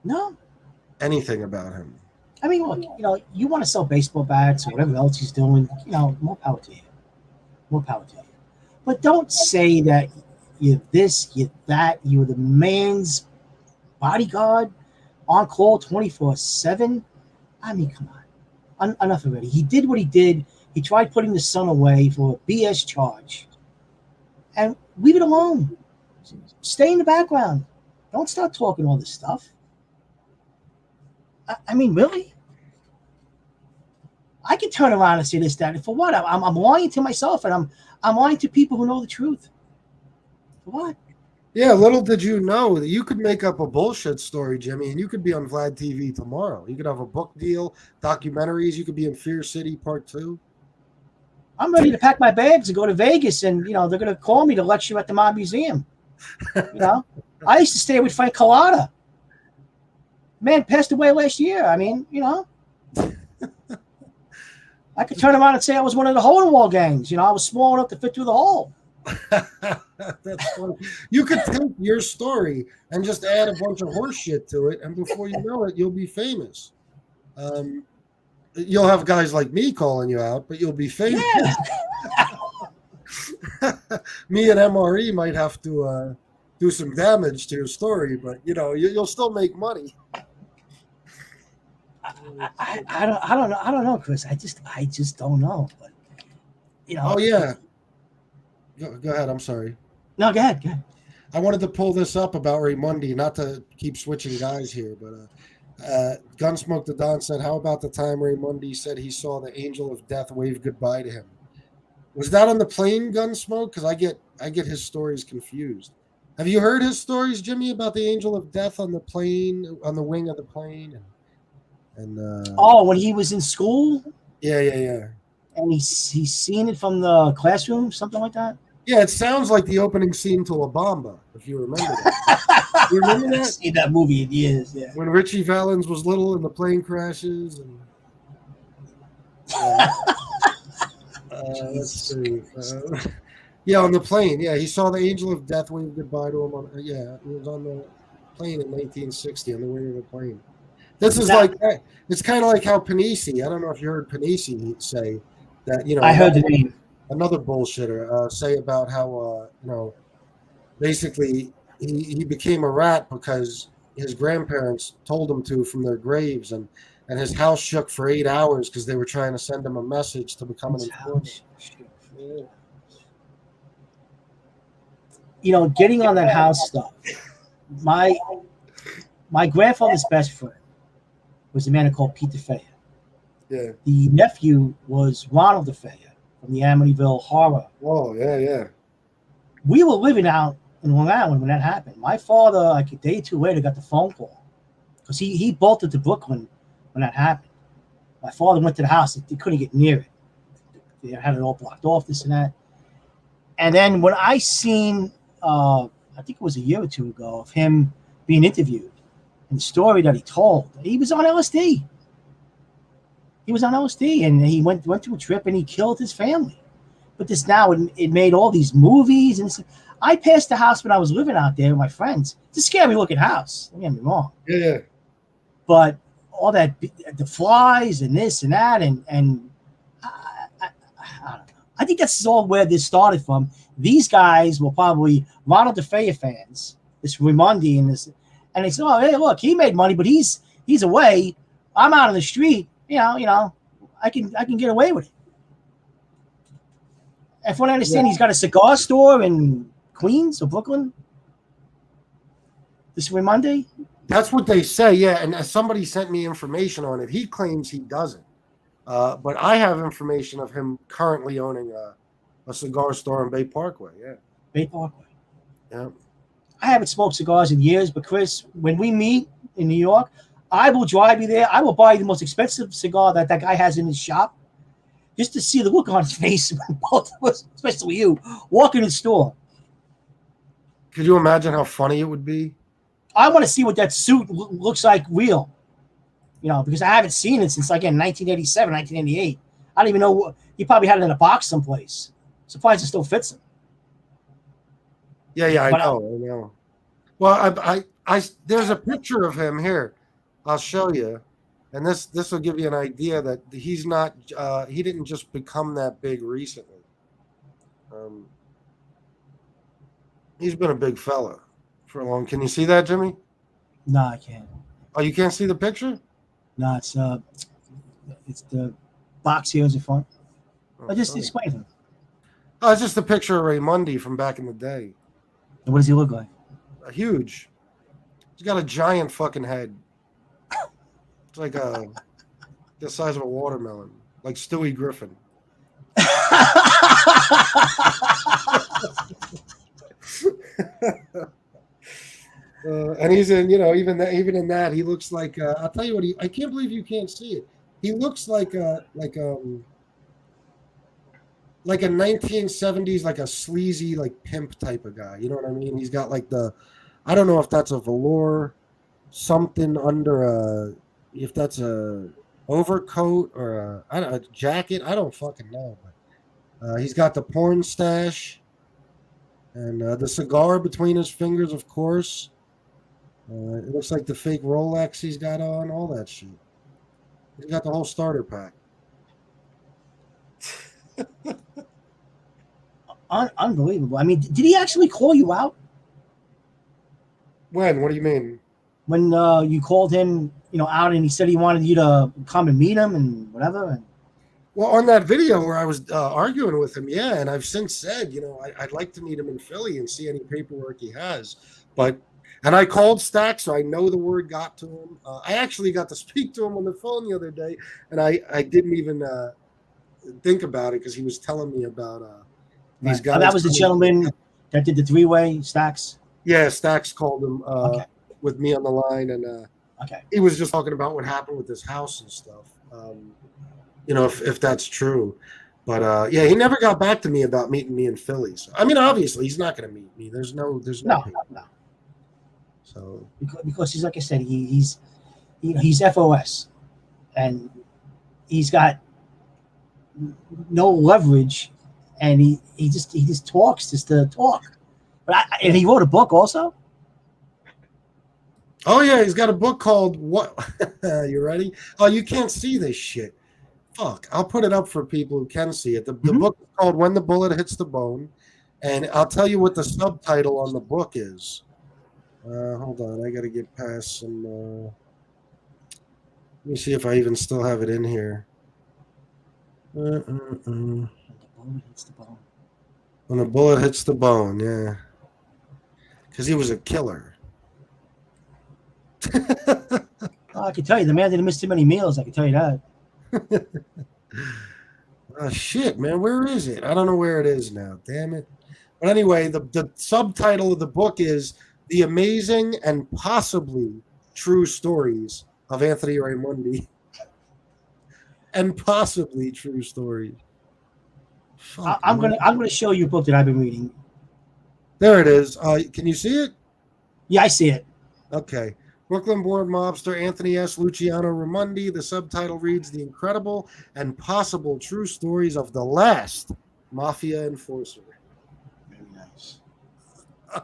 No. anything about him. I mean, look, you want to sell baseball bats or whatever else he's doing, more power to you. More power to you. But don't say that you're this, you're that, you're the man's bodyguard on call 24/7. I mean, come on. Enough already. He did what he did. He tried putting the son away for a BS charge. And leave it alone. Stay in the background. Don't start talking all this stuff. I mean, really? I can turn around and say this, that, and for what? I'm lying to myself, and I'm lying to people who know the truth. For what? Yeah, little did you know that you could make up a bullshit story, Jimmy, and you could be on Vlad TV tomorrow. You could have a book deal, documentaries. You could be in Fear City Part 2. I'm ready to pack my bags and go to Vegas, and they're going to call me to lecture at the Mob Museum. I used to stay with Frank Collada. Man passed away last year. I mean, I could turn around and say I was one of the hole in the wall gangs. I was small enough to fit through the hole. That's funny. You could take your story and just add a bunch of horse shit to it, and before you know it, you'll be famous. You'll have guys like me calling you out, but you'll be famous. Yeah. Me and MRE might have to do some damage to your story, but you'll still make money. I don't know, Chris. I just don't know. But Oh yeah. Go ahead. I'm sorry. No, go ahead. I wanted to pull this up about Raimondi, not to keep switching guys here, but Gunsmoke the Don said, how about the time Raimondi said he saw the angel of death wave goodbye to him? Was that on the plane, Gunsmoke? Because I get his stories confused. Have you heard his stories, Jimmy, about the angel of death on the plane, on the wing of the plane? And when he was in school? Yeah. And he's seen it from the classroom, something like that? Yeah, it sounds like the opening scene to La Bamba, if you remember that. You remember that? I've seen that movie in years, yeah. When Richie Valens was little and the plane crashes. And let's see. Yeah, on the plane. Yeah, he saw the angel of death wave goodbye to him. It was on the plane in 1960 on the wing of the plane. This is it's kind of like how Panisi, I don't know if you heard Panisi say that, I heard the name. Another bullshitter say about how, basically he became a rat because, his grandparents told him to from their graves, and his house shook for 8 hours because they were trying to send him a message to become an informant. You know, getting on that house stuff. My grandfather's best friend was a man called Pete DeFea. Yeah. The nephew was Ronald DeFea from the Amityville Horror. Oh, yeah. We were living out in Long Island when that happened. My father, like a day or two later, got the phone call because he bolted to Brooklyn when that happened. My father went to the house. They couldn't get near it. They had it all blocked off, this and that. And then when I seen, I think it was a year or two ago, of him being interviewed and the story that he told, he was on LSD. He was on LSD, and he went to a trip and he killed his family. But this now, it made all these movies. And I passed the house when I was living out there with my friends. It's a scary looking house. Don't get me wrong. Yeah. But all that, the flies and this and that, and I don't know. I think that's all where this started from. These guys were probably Ronald DeFea fans, this Raimondi and this, and they said, "Oh, hey, look, he made money, but he's away. I'm out on the street. You know, I can get away with it." And from what I understand, he's got a cigar store in Queens or Brooklyn. This Raimondi. That's what they say, yeah. And somebody sent me information on it. He claims he doesn't. But I have information of him currently owning a cigar store in Bay Parkway, yeah. Bay Parkway. Yeah. I haven't smoked cigars in years, but Chris, when we meet in New York, I will drive you there. I will buy the most expensive cigar that guy has in his shop just to see the look on his face when both of us, especially you, walk in the store. Could you imagine how funny it would be? I want to see what that suit looks like real, because I haven't seen it since, again, 1987, 1988. I don't even know. He probably had it in a box someplace. Surprised it still fits him. Yeah, I know. Well, I there's a picture of him here. I'll show you. And this will give you an idea that he's not, he didn't just become that big recently. He's been a big fella for a long. Can you see that, Jimmy? No, I can't. Oh, you can't see the picture? No, it's the box here is the front. I just explain him. Oh, it's just a picture of Raimondi from back in the day. And what does he look like? Huge. He's got a giant fucking head. It's like the size of a watermelon, like Stewie Griffin. And he's in, even in that, he looks like. I'll tell you what. I can't believe you can't see it. He looks like a 1970s, like a sleazy, like pimp type of guy. You know what I mean? He's got like I don't know if that's a velour, something under if that's a overcoat or a jacket. I don't fucking know. But he's got the porn stash and the cigar between his fingers, of course. It looks like the fake Rolex he's got on, all that shit. He's got the whole starter pack. Unbelievable. I mean, did he actually call you out? When? What do you mean? When you called him, out, and he said he wanted you to come and meet him and whatever. Well, on that video where I was arguing with him, yeah, and I've since said, I'd like to meet him in Philly and see any paperwork he has. And I called Stack, so I know the word got to him. I actually got to speak to him on the phone the other day, and I didn't even think about it because he was telling me about these guys. That was the gentleman that did the three-way, Stacks? Yeah, Stacks called him with me on the line, and he was just talking about what happened with this house and stuff. If that's true. But he never got back to me about meeting me in Philly. So, I mean, obviously, he's not going to meet me. There's no. No. So because he's, like I said, he's FOS, and he's got no leverage, and he just talks just to talk. But and he wrote a book also. Oh yeah, he's got a book called What? You ready? Oh, you can't see this shit. Fuck, I'll put it up for people who can see it. The book is called When the Bullet Hits the Bone, and I'll tell you what the subtitle on the book is. Hold on, I gotta get past some. Let me see if I even still have it in here. When the bullet hits the bone. When a bullet hits the bone, yeah. Because he was a killer. Oh, I can tell you, the man didn't miss too many meals. I can tell you that. Oh, shit, man. Where is it? I don't know where it is now. Damn it. But anyway, the subtitle of the book is The Amazing and Possibly True Stories of Anthony Raimondi. And possibly true stories. Fuck, I'm man. gonna show you a book that I've been reading. There it is. Can you see it? Yeah, I see it. Okay. Brooklyn-born mobster Anthony S. Luciano Raimondi. The subtitle reads The Incredible and Possible True Stories of the Last Mafia Enforcer. Very nice.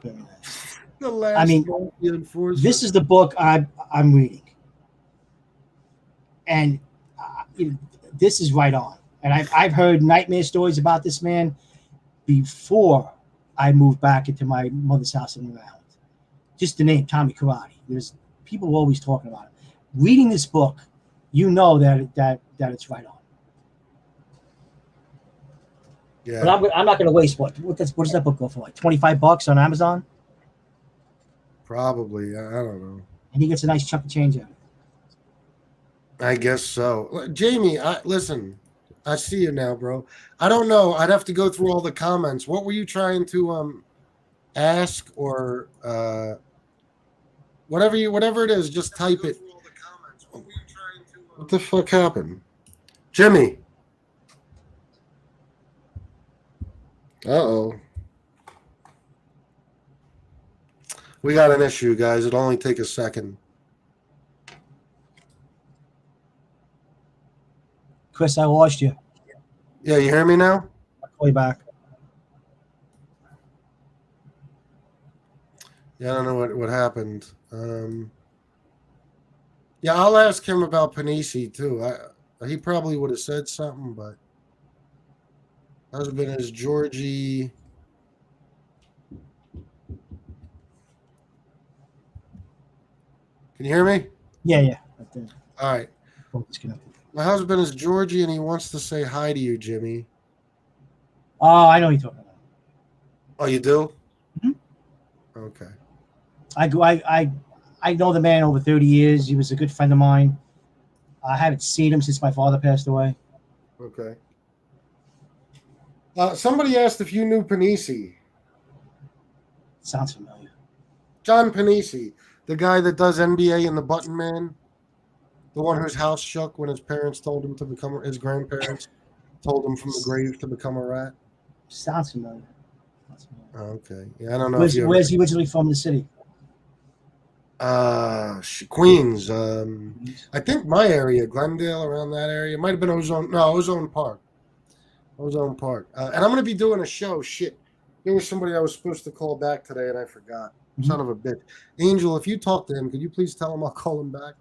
Very nice. The Last I mean, Mafia Enforcer. This is the book I'm reading, and this is right on. And I've heard nightmare stories about this man before I moved back into my mother's house in Rhode Island. Just the name Tommy Karate. There's people always talking about it. Reading this book, you know that it's right on. Yeah. But I'm not going to waste what does that book go for? Like $25 on Amazon, Probably. I don't know. and he gets a nice chunk of change out of it. I guess so. Jamie, listen. I see you now, bro. I don't know. I'd have to go through all the comments. What were you trying to ask or whatever it is? Just type it. What the fuck happened, Jimmy? Uh-oh. We got an issue, guys. It'll only take a second. Chris, I lost you. Yeah, you hear me now? I'll call you back. Yeah, I don't know what happened. Yeah, I'll ask him about Panisi too. He probably would have said something, but husband is Georgie. Can you hear me? Yeah. Right there. All right. Phone disconnected. My husband is Georgie, and he wants to say hi to you, Jimmy. Oh, I know what you're talking about. Oh, you do? Mm-hmm. Okay. I know the man over 30 years. He was a good friend of mine. I haven't seen him since my father passed away. Okay. Somebody asked if you knew Panisi. Sounds familiar. John Panisi, the guy that does NBA and the Button Man, the one whose house shook when his parents told him to become his grandparents told him from the grave to become a rat. Sounds familiar. Oh, okay. Yeah, I don't know. Where's he originally from? The city? Queens. I think my area, Glendale, around that area. It might have been Ozone. No, Ozone Park. Ozone Park. And I'm going to be doing a show. Shit. There was somebody I was supposed to call back today, and I forgot. Mm-hmm. Son of a bitch. Angel, if you talk to him, could you please tell him I'll call him back?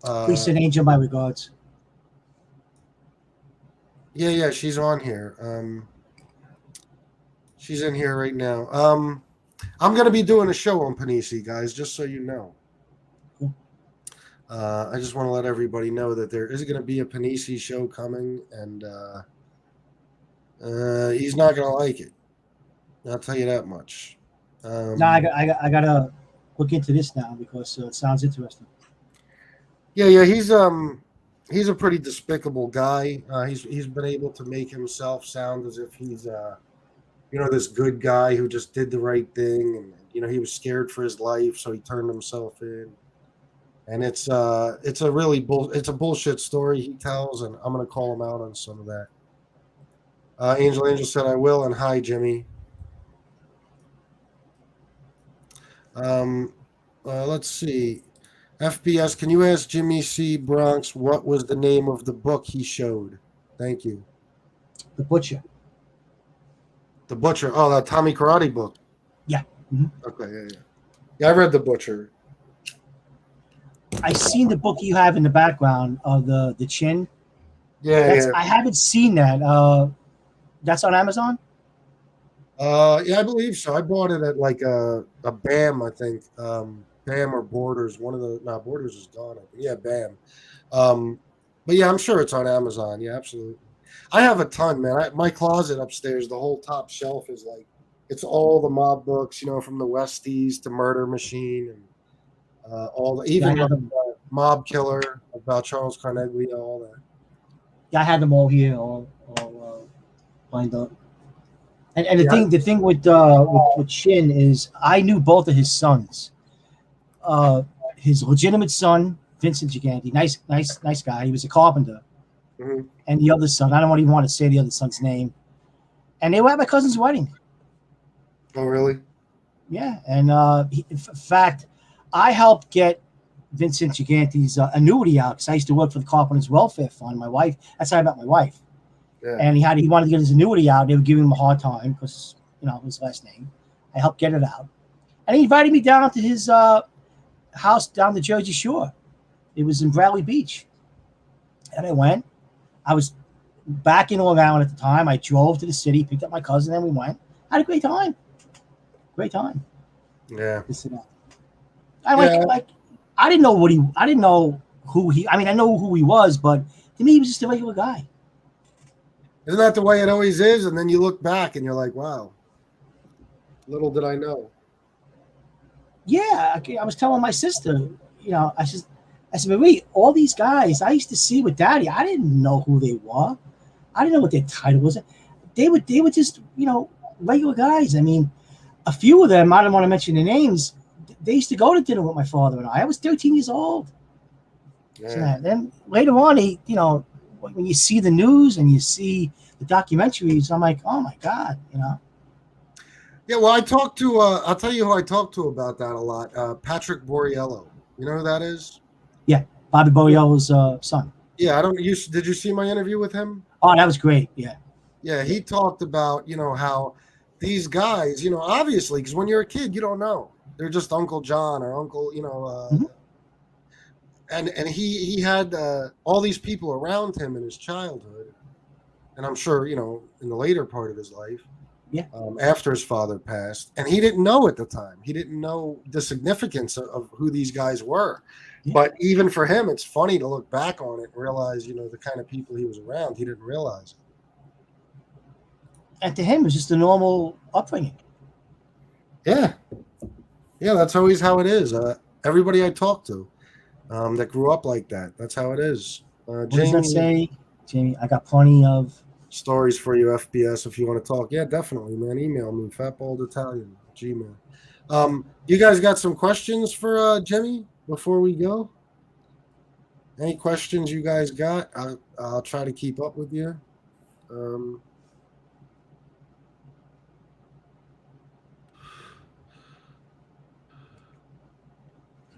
Please send Angel my regards. Yeah, she's on here. She's in here right now. I'm going to be doing a show on Panisi, guys, just so you know. I just want to let everybody know that there is going to be a Panisi show coming, and he's not going to like it. I'll tell you that much. No, I gotta look into this now because it sounds interesting. Yeah, he's a pretty despicable guy. He's been able to make himself sound as if he's this good guy who just did the right thing, and he was scared for his life, so he turned himself in. And it's a really it's a bullshit story he tells, and I'm gonna call him out on some of that. Angel said I will, and hi Jimmy. Let's see. FBS, can you ask Jimmy C. Bronx what was the name of the book he showed? Thank you. The Butcher. The Butcher. Oh, that Tommy Karate book. Yeah. Mm-hmm. Okay, yeah. I read The Butcher. I seen the book you have in the background of the chin. Yeah. I haven't seen that. That's on Amazon? Yeah, I believe so. I bought it at like a BAM, I think. BAM or Borders. One of the no Borders is gone. I think. Yeah, BAM. Um, but yeah, I'm sure it's on Amazon. Yeah, absolutely. I have a ton, man. My closet upstairs, the whole top shelf is like it's all the mob books, from the Westies to Murder Machine and all the Yeah, I even have like them. Mob Killer about Charles Carnegie, all that. Yeah, I had them all here, all lined up. And the Yeah, thing with Shin is I knew both of his sons. His legitimate son, Vincent Gigante, nice guy. He was a carpenter. mhm. And the other son, I don't even want to say the other son's name. And they were at my cousin's wedding. Oh, really? Yeah, and in fact, I helped get Vincent Gigante's annuity out because I used to work for the Carpenters Welfare Fund. My wife, that's how I met my wife, Yeah. and he wanted to get his annuity out. They were giving him a hard time because his last name. I helped get it out, and he invited me down to his house down the Jersey Shore. It was in Bradley Beach, and I went. I was back in Long Island at the time. I drove to the city, picked up my cousin, and we went. Had a great time. Great time. Yeah. I like. I didn't know I didn't know who he. I mean, I know who he was, but to me, he was just a regular guy. Isn't that the way it always is? And then you look back and you're like, wow, little did I know. Yeah, I was telling my sister, I said, Marie, all these guys I used to see with Daddy, I didn't know who they were. I didn't know what their title was. They were just regular guys. I mean, a few of them, I don't want to mention their names. They used to go to dinner with my father and I was 13 years old. Yeah. So then later on, when you see the news and you see the documentaries, I'm like, oh my God, Yeah, well, I'll tell you who I talked to about that a lot. Patrick Borriello. You know who that is? Yeah, Bobby Borriello's son. Yeah, did you see my interview with him? Oh, that was great. Yeah. Yeah, he talked about, how these guys, obviously, because when you're a kid, you don't know. They're just Uncle John or Uncle, Mhm. and he had all these people around him in his childhood, and I'm sure, in the later part of his life. Yeah. After his father passed, and he didn't know at the time. He didn't know the significance of who these guys were. Yeah. But even for him, it's funny to look back on it and realize, the kind of people he was around. He didn't realize it. And to him, it was just a normal upbringing. Yeah, yeah, that's always how it is. Everybody I talk to that grew up like that, that's how it is. What does that say, Jamie? I got plenty of stories for you, FBS, if you want to talk. Yeah, definitely, man. Email me, fatbalditalian@gmail. You guys got some questions for Jimmy before we go? Any questions you guys got? I'll try to keep up with you.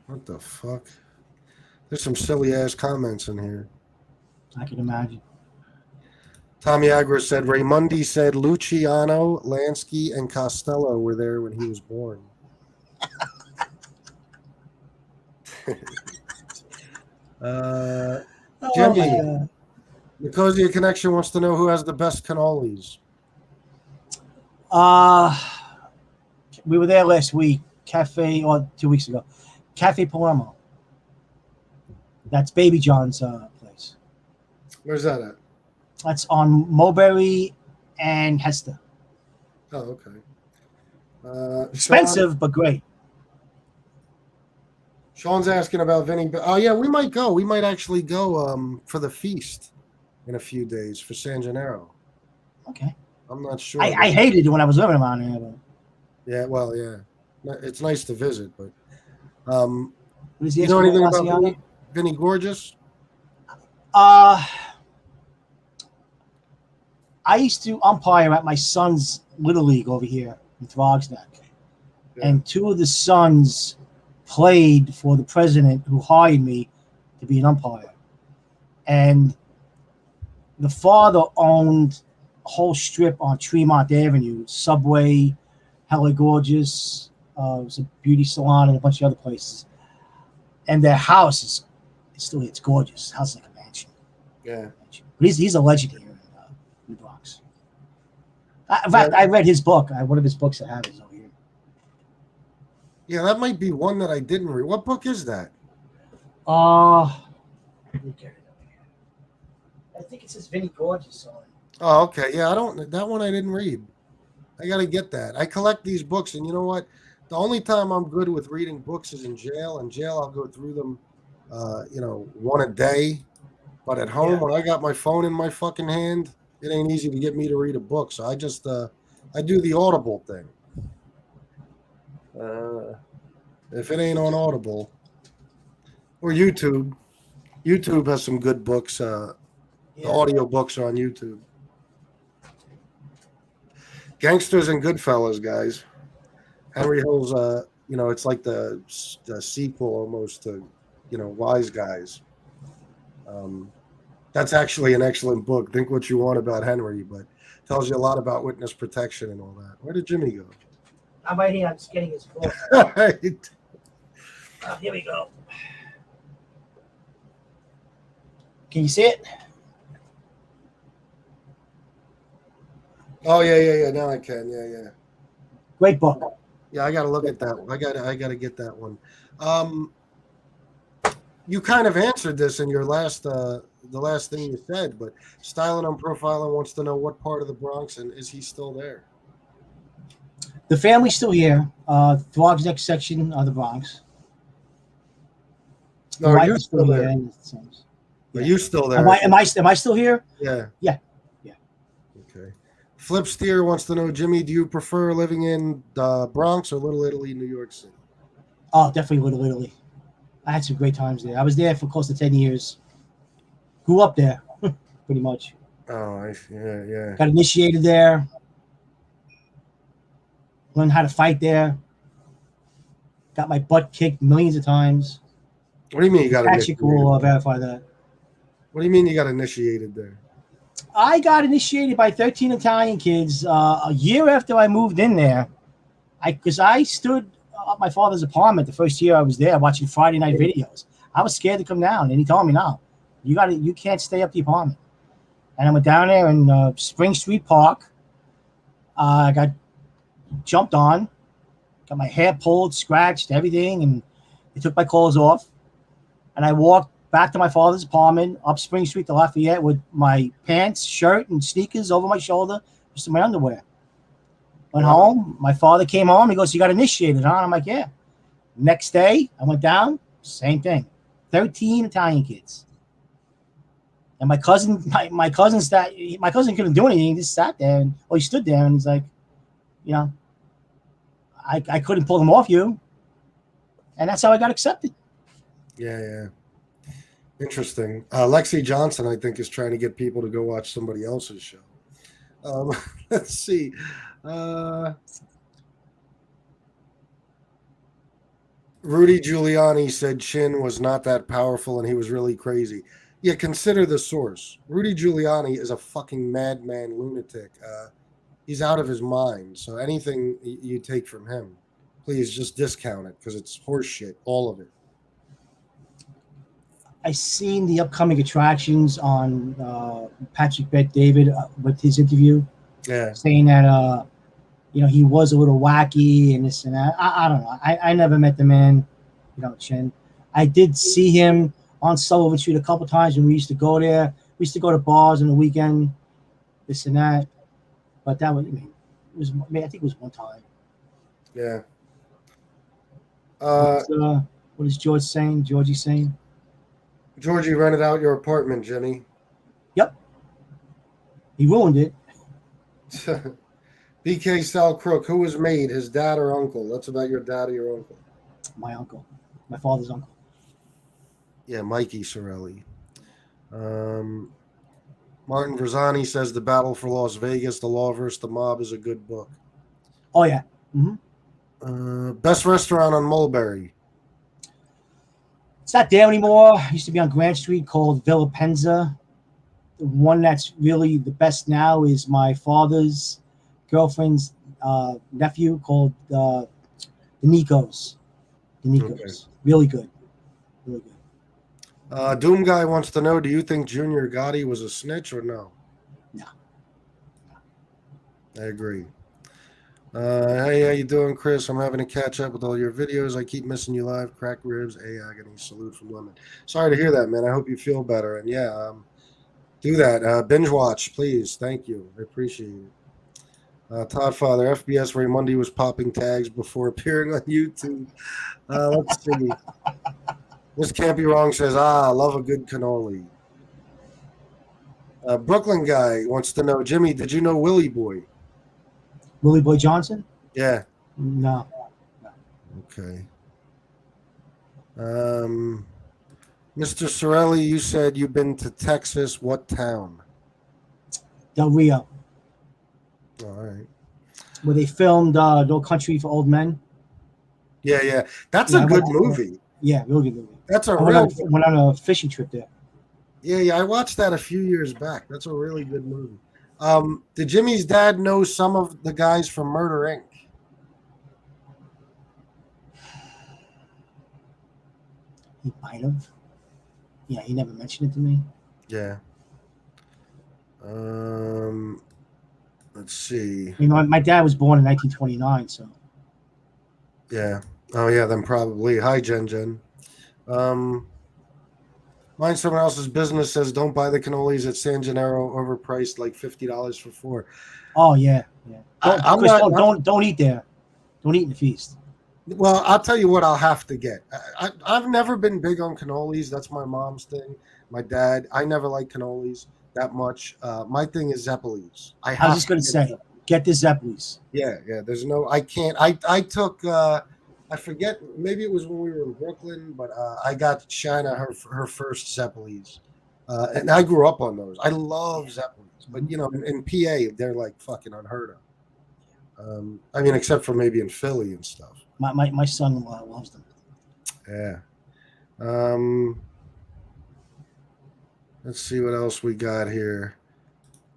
What the fuck? There's some silly ass comments in here. I can imagine. Tommy Agra said Raimondi said Luciano, Lansky, and Costello were there when he was born. Jimmy, Nicosia Connection wants to know who has the best cannolis. We were there last week, or 2 weeks ago. Cafe Palermo. That's Baby John's place. Where's that at? That's on Mulberry and Hester. Oh, okay. Expensive, but great. Sean's asking about Vinny. Oh, yeah, we might go. We might actually go for the feast in a few days for San Gennaro. Okay. I'm not sure. I hated it when I was living around here. But... Yeah, well, yeah. It's nice to visit, but you know anything about Vinny Gorgeous? I used to umpire at my son's little league over here in Throgs Neck, and two of the sons played for the president who hired me to be an umpire. And the father owned a whole strip on Tremont Avenue, Subway, Hella Gorgeous, it was a beauty salon and a bunch of other places. And their house it's gorgeous. The house is like a mansion. Yeah. But he's a legend here in the Bronx. In fact, I read his book. One of his books I have is over here. Yeah, that might be one that I didn't read. What book is that? Let me get it over here. I think it says Vinny Gorgeous on it. Oh, okay. Yeah, I don't. That one I didn't read. I got to get that. I collect these books, and you know what? The only time I'm good with reading books is in jail. In jail, I'll go through them, one a day. But at home, when I got my phone in my fucking hand, it ain't easy to get me to read a book. So I just, I do the Audible thing. If it ain't on Audible or YouTube, YouTube has some good books. The audio books are on YouTube. Gangsters and Goodfellas, guys. Henry Hill's, it's like the sequel almost to, Wise Guys. That's actually an excellent book. Think what you want about Henry, but tells you a lot about witness protection and all that. Where did Jimmy go? I'm right here. I'm just getting his book. Right. Here we go. Can you see it? Oh yeah. Now I can. Yeah. Great book. Yeah, I got to look at that one. I got to get that one. You kind of answered this in your the last thing you said, but Styling on Profiling wants to know what part of the Bronx and is he still there? The family's still here. Throg's next section of the Bronx. No, are you still there? Are you still there? Am I still here? Yeah. Yeah. Okay. Flip Steer wants to know, Jimmy, do you prefer living in the Bronx or Little Italy, New York City? Oh, definitely Little Italy. I had some great times there. I was there for close to 10 years. Grew up there, pretty much. Oh, yeah. Got initiated there. Learned how to fight there. Got my butt kicked millions of times. What do you mean you got initiated? Actually, will verify that. What do you mean you got initiated there? I got initiated by 13 Italian kids a year after I moved in there. Because I stood at my father's apartment the first year I was there watching Friday night videos. I was scared to come down, and he told me, "No, you can't stay up the apartment." And I went down there in Spring Street Park. I got jumped on, got my hair pulled, scratched, everything, and they took my clothes off. And I walked back to my father's apartment up Spring Street to Lafayette with my pants, shirt, and sneakers over my shoulder, just in my underwear. Went home. My father came home. He goes, "You got initiated, huh?" I'm like, "Yeah." Next day, I went down. Same thing. 13 Italian kids. And my cousin couldn't do anything. He just sat there he stood there and he's like, I couldn't pull them off you. And that's how I got accepted. Yeah. Interesting. Lexi Johnson, I think, is trying to get people to go watch somebody else's show. Let's see. Rudy Giuliani said Chin was not that powerful and he was really crazy. Yeah, consider the source. Rudy Giuliani is a fucking madman lunatic. He's out of his mind. So anything you take from him, please just discount it because it's horseshit, all of it. I seen the upcoming attractions on Patrick Bet-David with his interview. Yeah. Saying that he was a little wacky and this and that. I don't know. I never met the man, Chin. I did see him on Sullivan Street a couple times when we used to go there. We used to go to bars on the weekend, this and that. But that was, I think it was one time. Yeah. What is George saying? Georgie saying? Georgie rented out your apartment, Jimmy. Yep. He ruined it. BK Sal Crook, who was made, his dad or uncle? That's about your dad or your uncle. My uncle. My father's uncle. Yeah, Mikey Cirelli. Martin Verzani says The Battle for Las Vegas, The Law vs. the Mob is a good book. Oh, yeah. Mm-hmm. Best restaurant on Mulberry. It's not there anymore. It used to be on Grand Street called Villa Penza. The one that's really the best now is my father's girlfriend's nephew called the Nikos. The Nikos. Okay. Really good. Really good. Doom Guy wants to know, do you think Junior Gotti was a snitch or no? No. I agree. Hey, how you doing, Chris? I'm having to catch up with all your videos. I keep missing you live. Crack ribs, agony. Salute from Lemon. Sorry to hear that, man. I hope you feel better. And yeah, do that. Binge watch, please. Thank you. I appreciate it. Todd Father, FBS Raimondi was popping tags before appearing on YouTube. Let's see. This can't be wrong. Says, love a good cannoli. Brooklyn guy wants to know, Jimmy, did you know Willie Boy? Willie Boy Johnson? Yeah. No. Okay. Mr. Cirelli, you said you've been to Texas. What town? Del Rio, All right. where they filmed No Country for Old Men. Yeah. That's Yeah, a good movie. Yeah, really good movie. That's a I real. went on a fishing trip there. Yeah. I watched that a few years back. That's a really good movie. Did Jimmy's dad know some of the guys from Murder Inc.? He might have. Yeah, he never mentioned it to me. Yeah. Let's see. I mean, my dad was born in 1929, so. Yeah. Oh yeah, then probably. Hi, Jen. Mind someone else's business says don't buy the cannolis at San Gennaro, overpriced like $50 for 4. Oh yeah. I'm Chris, not- don't eat there. Don't eat in the feast. Well, I'll tell you what I'll have to get. I've never been big on cannolis. That's my mom's thing. My dad, I never liked cannolis that much. My thing is Zeppelis. I was just going to say, get the Zeppelis. Yeah. There's no, I can't. I took, I forget, maybe it was when we were in Brooklyn, but I got Shanna her first Zeppelis. And I grew up on those. I love Zeppelis. But, you know, in PA, they're like fucking unheard of. I mean, except for maybe in Philly and stuff. My son loves them. Yeah. Let's see what else we got here.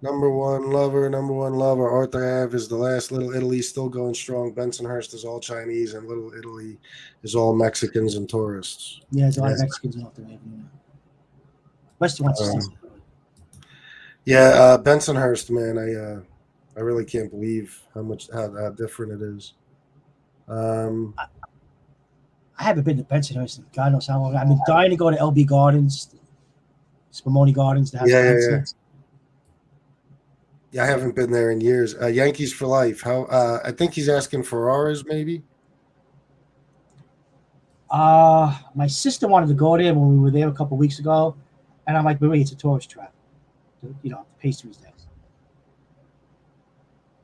Number one lover. Arthur Ave is the last. Little Italy still going strong. Bensonhurst is all Chinese, and Little Italy is all Mexicans and tourists. Yeah, there's a lot of Mexicans off the Avenue. Restaurants. Yeah, Bensonhurst, man. I really can't believe how different it is. I haven't been to Bensonhurst in God knows how long. I've been dying to go to LB Gardens, Spumoni Gardens to have some incense. Yeah, I haven't been there in years. Yankees for life. How? I think he's asking Ferraras, maybe. My sister wanted to go there when we were there a couple of weeks ago, and I'm like, Marie, it's a tourist trap. You know, the pastries there.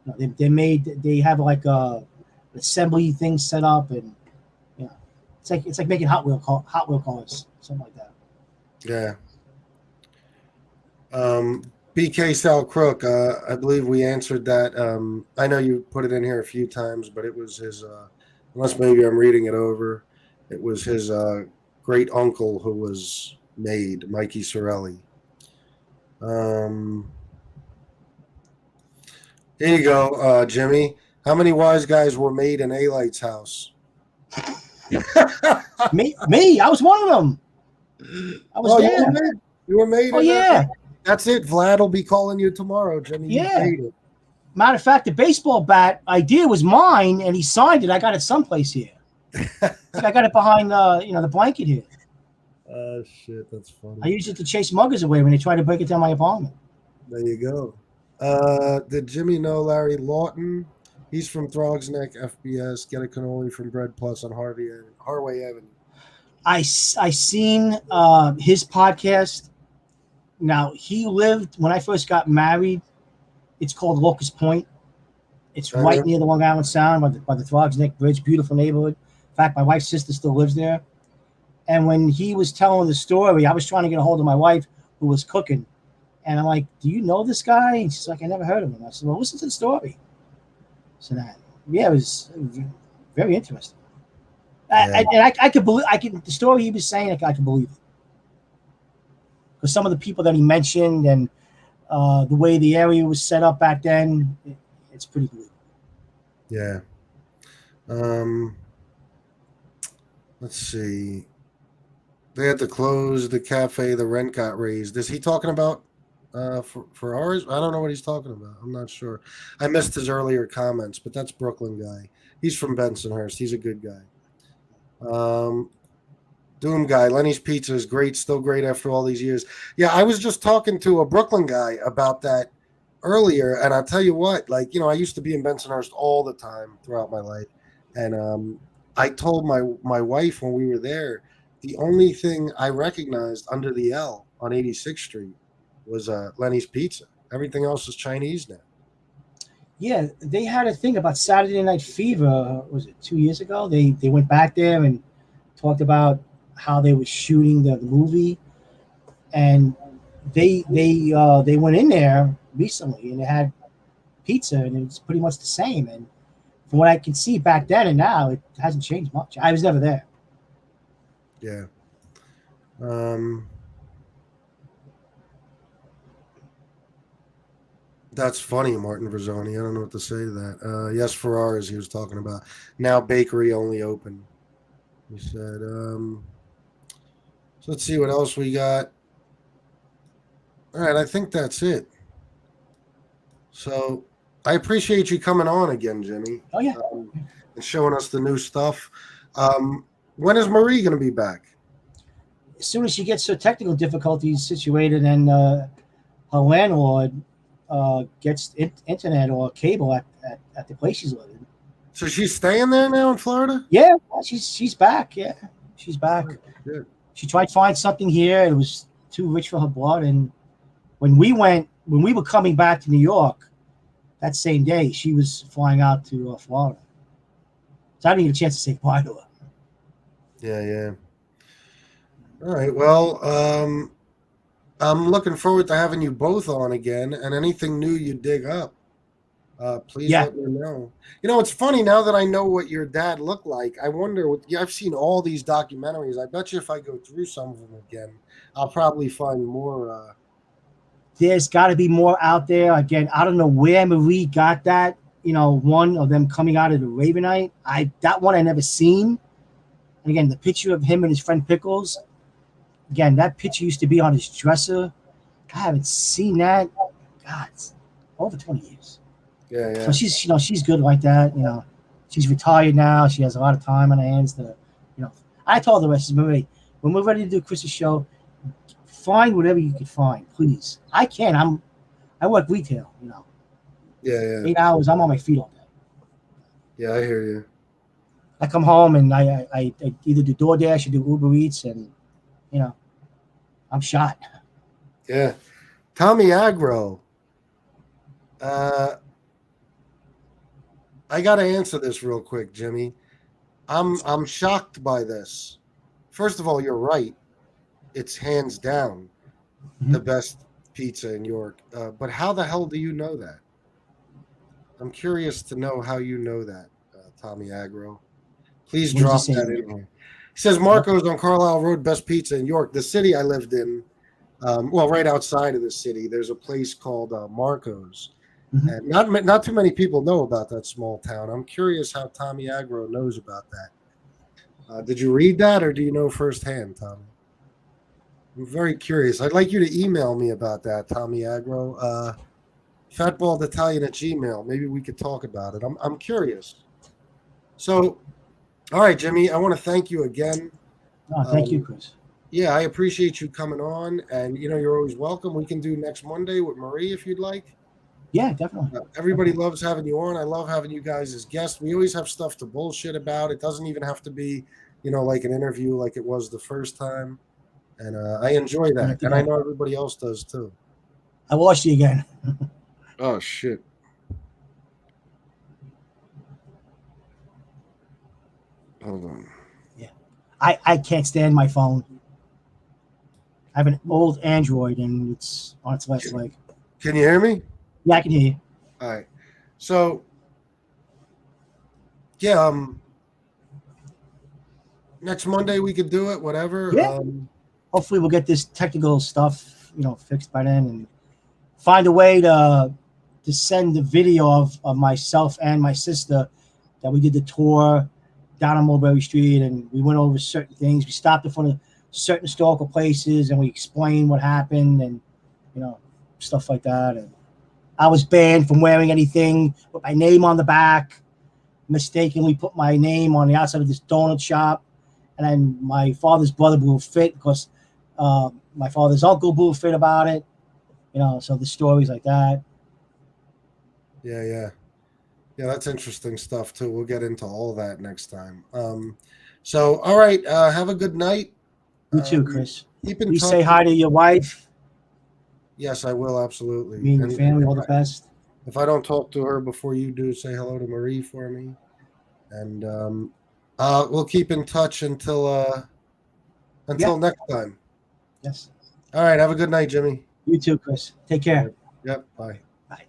No, they have like a assembly thing set up, and you know, it's like making Hot Wheel cars, something like that. Yeah. BK Sal Crook, I believe we answered that. I know you put it in here a few times, but it was his, unless maybe I'm reading it over, it was his great uncle who was made, Mikey Cirelli. Here you go, Jimmy. How many wise guys were made in A-Light's house? Me, I was one of them. I was there. You were made. Oh yeah. That's it. Vlad will be calling you tomorrow, Jimmy. Yeah. Matter of fact, the baseball bat idea was mine, and he signed it. I got it someplace here. I got it behind the blanket here. Oh shit, that's funny. I used it to chase muggers away when they tried to break it down my apartment. There you go. Did Jimmy know Larry Lawton? He's from Throgs Neck, FBS. Get a cannoli from Bread Plus on Harway Avenue. I seen his podcast. Now, he lived, when I first got married, it's called Locust Point. It's right near the Long Island Sound by the Throgs Neck Bridge. Beautiful neighborhood. In fact, my wife's sister still lives there. And when he was telling the story, I was trying to get a hold of my wife who was cooking. And I'm like, do you know this guy? And she's like, I never heard of him. I said, well, listen to the story. So that, yeah, it was very interesting. Yeah. I could believe, the story he was saying, I could believe it. Because some of the people that he mentioned and the way the area was set up back then, it's pretty believable. Yeah. Let's see. They had to close the cafe. The rent got raised. Is he talking about For ours, I don't know what he's talking about. I'm not sure. I missed his earlier comments, but that's Brooklyn guy. He's from Bensonhurst. He's a good guy. Doom guy, Lenny's Pizza is great, still great after all these years. Yeah, I was just talking to a Brooklyn guy about that earlier, and I'll tell you what, like, I used to be in Bensonhurst all the time throughout my life, and I told my wife when we were there, the only thing I recognized under the L on 86th Street was Lenny's Pizza. Everything else is Chinese now. Yeah, they had a thing about Saturday Night Fever. Was it 2 years ago? They went back there and talked about how they were shooting the movie, and they went in there recently and they had pizza and it's pretty much the same. And from what I can see back then and now, it hasn't changed much. I was never there. Yeah. That's funny, Martin Verzoni. I don't know what to say to that. Yes, Ferraris he was talking about. Now bakery only open. He said, so let's see what else we got. All right, I think that's it. So I appreciate you coming on again, Jimmy. Oh yeah. And showing us the new stuff. When is Marie going to be back? As soon as she gets her technical difficulties situated and her landlord gets internet or cable at the place she's living. So she's staying there now in Florida? Yeah, she's back. Yeah, she's back. Good. She tried to find something here. It was too rich for her blood. And when we were coming back to New York that same day, she was flying out to Florida. So I didn't get a chance to say goodbye to her. Yeah. All right. Well, I'm looking forward to having you both on again. And anything new you dig up, please let me know. It's funny now that I know what your dad looked like. I wonder I've seen all these documentaries. I bet you if I go through some of them again, I'll probably find more. There's got to be more out there. Again, I don't know where Marie got that. One of them coming out of the Ravenite. That one I never seen. And again, the picture of him and his friend Pickles. Again, that picture used to be on his dresser. I haven't seen that. God, it's over 20 years. Yeah. So she's good like that. She's retired now. She has a lot of time on her hands to, I told the rest of Marie, when we're ready to do Chris's show, find whatever you can find, please. I can't. I work retail, Yeah. 8 hours, I'm on my feet all day. Yeah, I hear you. I come home and I either do DoorDash or do Uber Eats, and I'm shot. Yeah. Tommy Agro. I got to answer this real quick, Jimmy. I'm shocked by this. First of all, you're right. It's hands down the best pizza in York. But how the hell do you know that? I'm curious to know how you know that, Tommy Agro. Please drop that in here. He says Marco's on Carlisle Road, best pizza in York. The city I lived in, right outside of the city, there's a place called Marco's. And not too many people know about that small town. I'm curious how Tommy Agro knows about that. Did you read that, or do you know firsthand, Tommy? I'm very curious. I'd like you to email me about that, Tommy Agro. Fatballeditalian@gmail. Maybe we could talk about it. I'm curious. So, all right, Jimmy, I want to thank you again. Thank you, Chris. Yeah, I appreciate you coming on, and you're always welcome. We can do next Monday with Marie if you'd like. Yeah, definitely. Everybody loves having you on. I love having you guys as guests. We always have stuff to bullshit about. It doesn't even have to be, like an interview like it was the first time. And I enjoy that. And I know everybody else does too. I watched you again. Oh, shit. Hold on. Yeah. I can't stand my phone. I have an old Android and it's on its last leg. Can you hear me? Yeah, I can hear you. All right. So, yeah, next Monday we could do it, whatever. Yeah. Hopefully we'll get this technical stuff, fixed by then, and find a way to send the video of myself and my sister that we did the tour down on Mulberry Street, and we went over certain things. We stopped in front of certain historical places and we explained what happened, and stuff like that. And I was banned from wearing anything with my name on the back. Mistakenly put my name on the outside of this donut shop, and then my father's brother blew a fit because my father's uncle blew a fit about it. So the stories like that. Yeah. That's interesting stuff too. We'll get into all that next time. So all right, have a good night. You too, Chris. Keep in Please touch. say hi to your wife, Yes, I will, absolutely. me and your family. All the best. If I don't talk to her before you do, say hello to Marie for me. And we'll keep in touch until next time. Yes. All right, have a good night, Jimmy. You too, Chris. Take care. Yep, bye. Bye.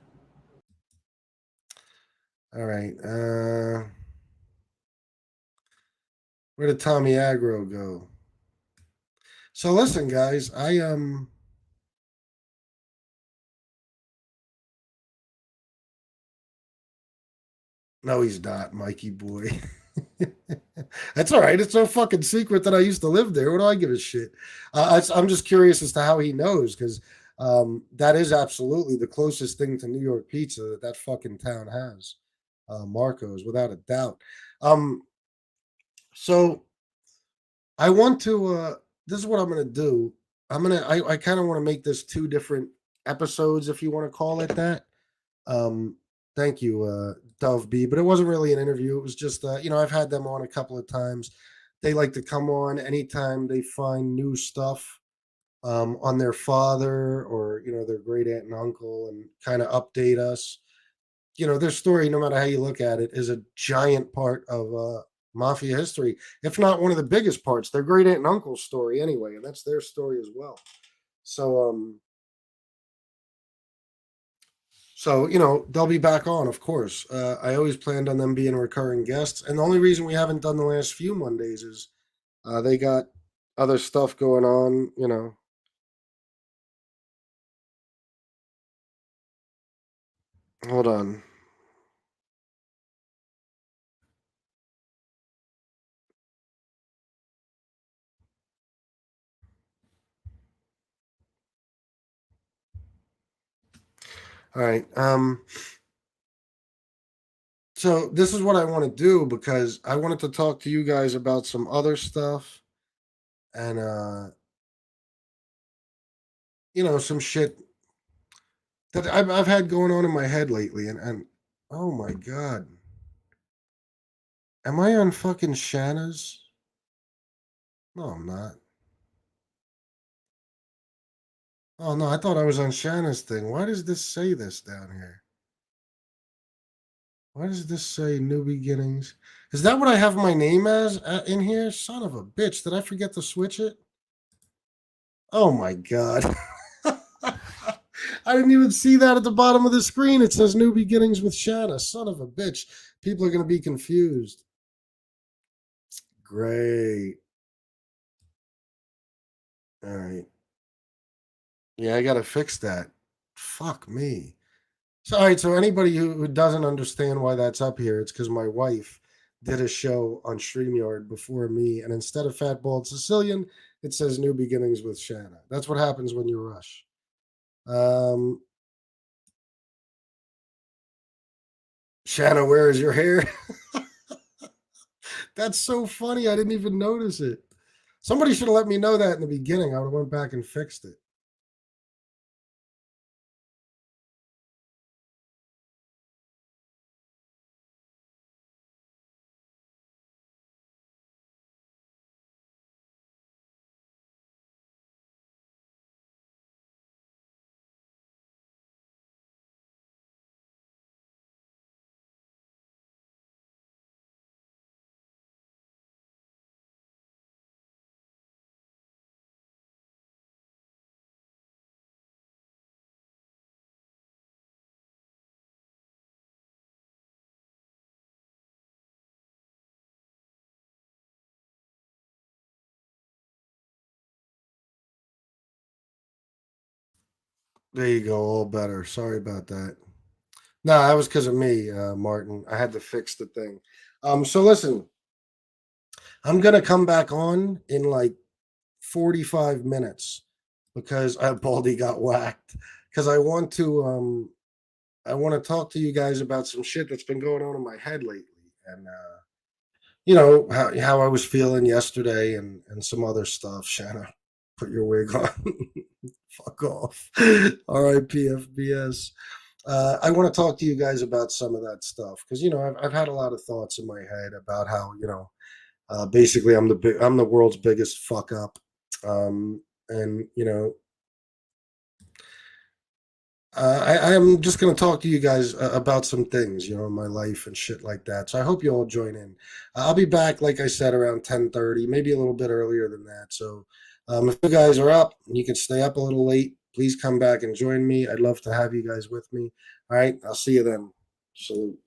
All right. Where did Tommy Agro go? So listen, guys, no, he's not, Mikey boy. That's all right. It's no fucking secret that I used to live there. What do I give a shit? I'm just curious as to how he knows, because that is absolutely the closest thing to New York pizza that fucking town has. Marco's, without a doubt. So I want to. This is what I'm gonna do. I kind of want to make this 2 different episodes, if you want to call it that. Thank you, Dove B. But it wasn't really an interview. It was just, I've had them on a couple of times. They like to come on anytime they find new stuff on their father or, their great aunt and uncle, and kind of update us. Their story, no matter how you look at it, is a giant part of mafia history, if not one of the biggest parts. Their great aunt and uncle's story, anyway, and that's their story as well. So, they'll be back on, of course. I always planned on them being recurring guests. And the only reason we haven't done the last few Mondays is they got other stuff going on. Hold on. All right. So this is what I want to do, because I wanted to talk to you guys about some other stuff and some shit that I've had going on in my head lately, and oh my god. Am I on fucking Shanna's? No, I'm not. Oh no, I thought I was on Shanna's thing. Why does this say this down here? Why does this say New Beginnings? Is that what I have my name as in here? Son of a bitch. Did I forget to switch it? Oh my god. I didn't even see that at the bottom of the screen. It says New Beginnings with Shanna. Son of a bitch. People are going to be confused. Great. All right. Yeah, I got to fix that. Fuck me. So, all right. So, anybody who doesn't understand why that's up here, it's because my wife did a show on StreamYard before me. And instead of Fat Bald Sicilian, it says New Beginnings with Shanna. That's what happens when you rush. Shanna, where is your hair? That's so funny. I didn't even notice it. Somebody should have let me know that in the beginning. I would have went back and fixed it. There you go. All better. Sorry about that. No, that was because of me, Martin. I had to fix the thing. So listen, I'm gonna come back on in like 45 minutes because Baldy got whacked because I want to talk to you guys about some shit that's been going on in my head lately, and you know how I was feeling yesterday, and some other stuff. Shanna, put your wig on. Fuck off. R.I.P. FBS. I want to talk to you guys about some of that stuff because you know I've had a lot of thoughts in my head about how you know basically I'm the world's biggest fuck up, and you know I'm just going to talk to you guys about some things, you know, in my life and shit like that. So I hope you all join in. I'll be back, like I said, around 10:30, maybe a little bit earlier than that. So if you guys are up, and you can stay up a little late. Please come back and join me. I'd love to have you guys with me. All right, I'll see you then. Salute.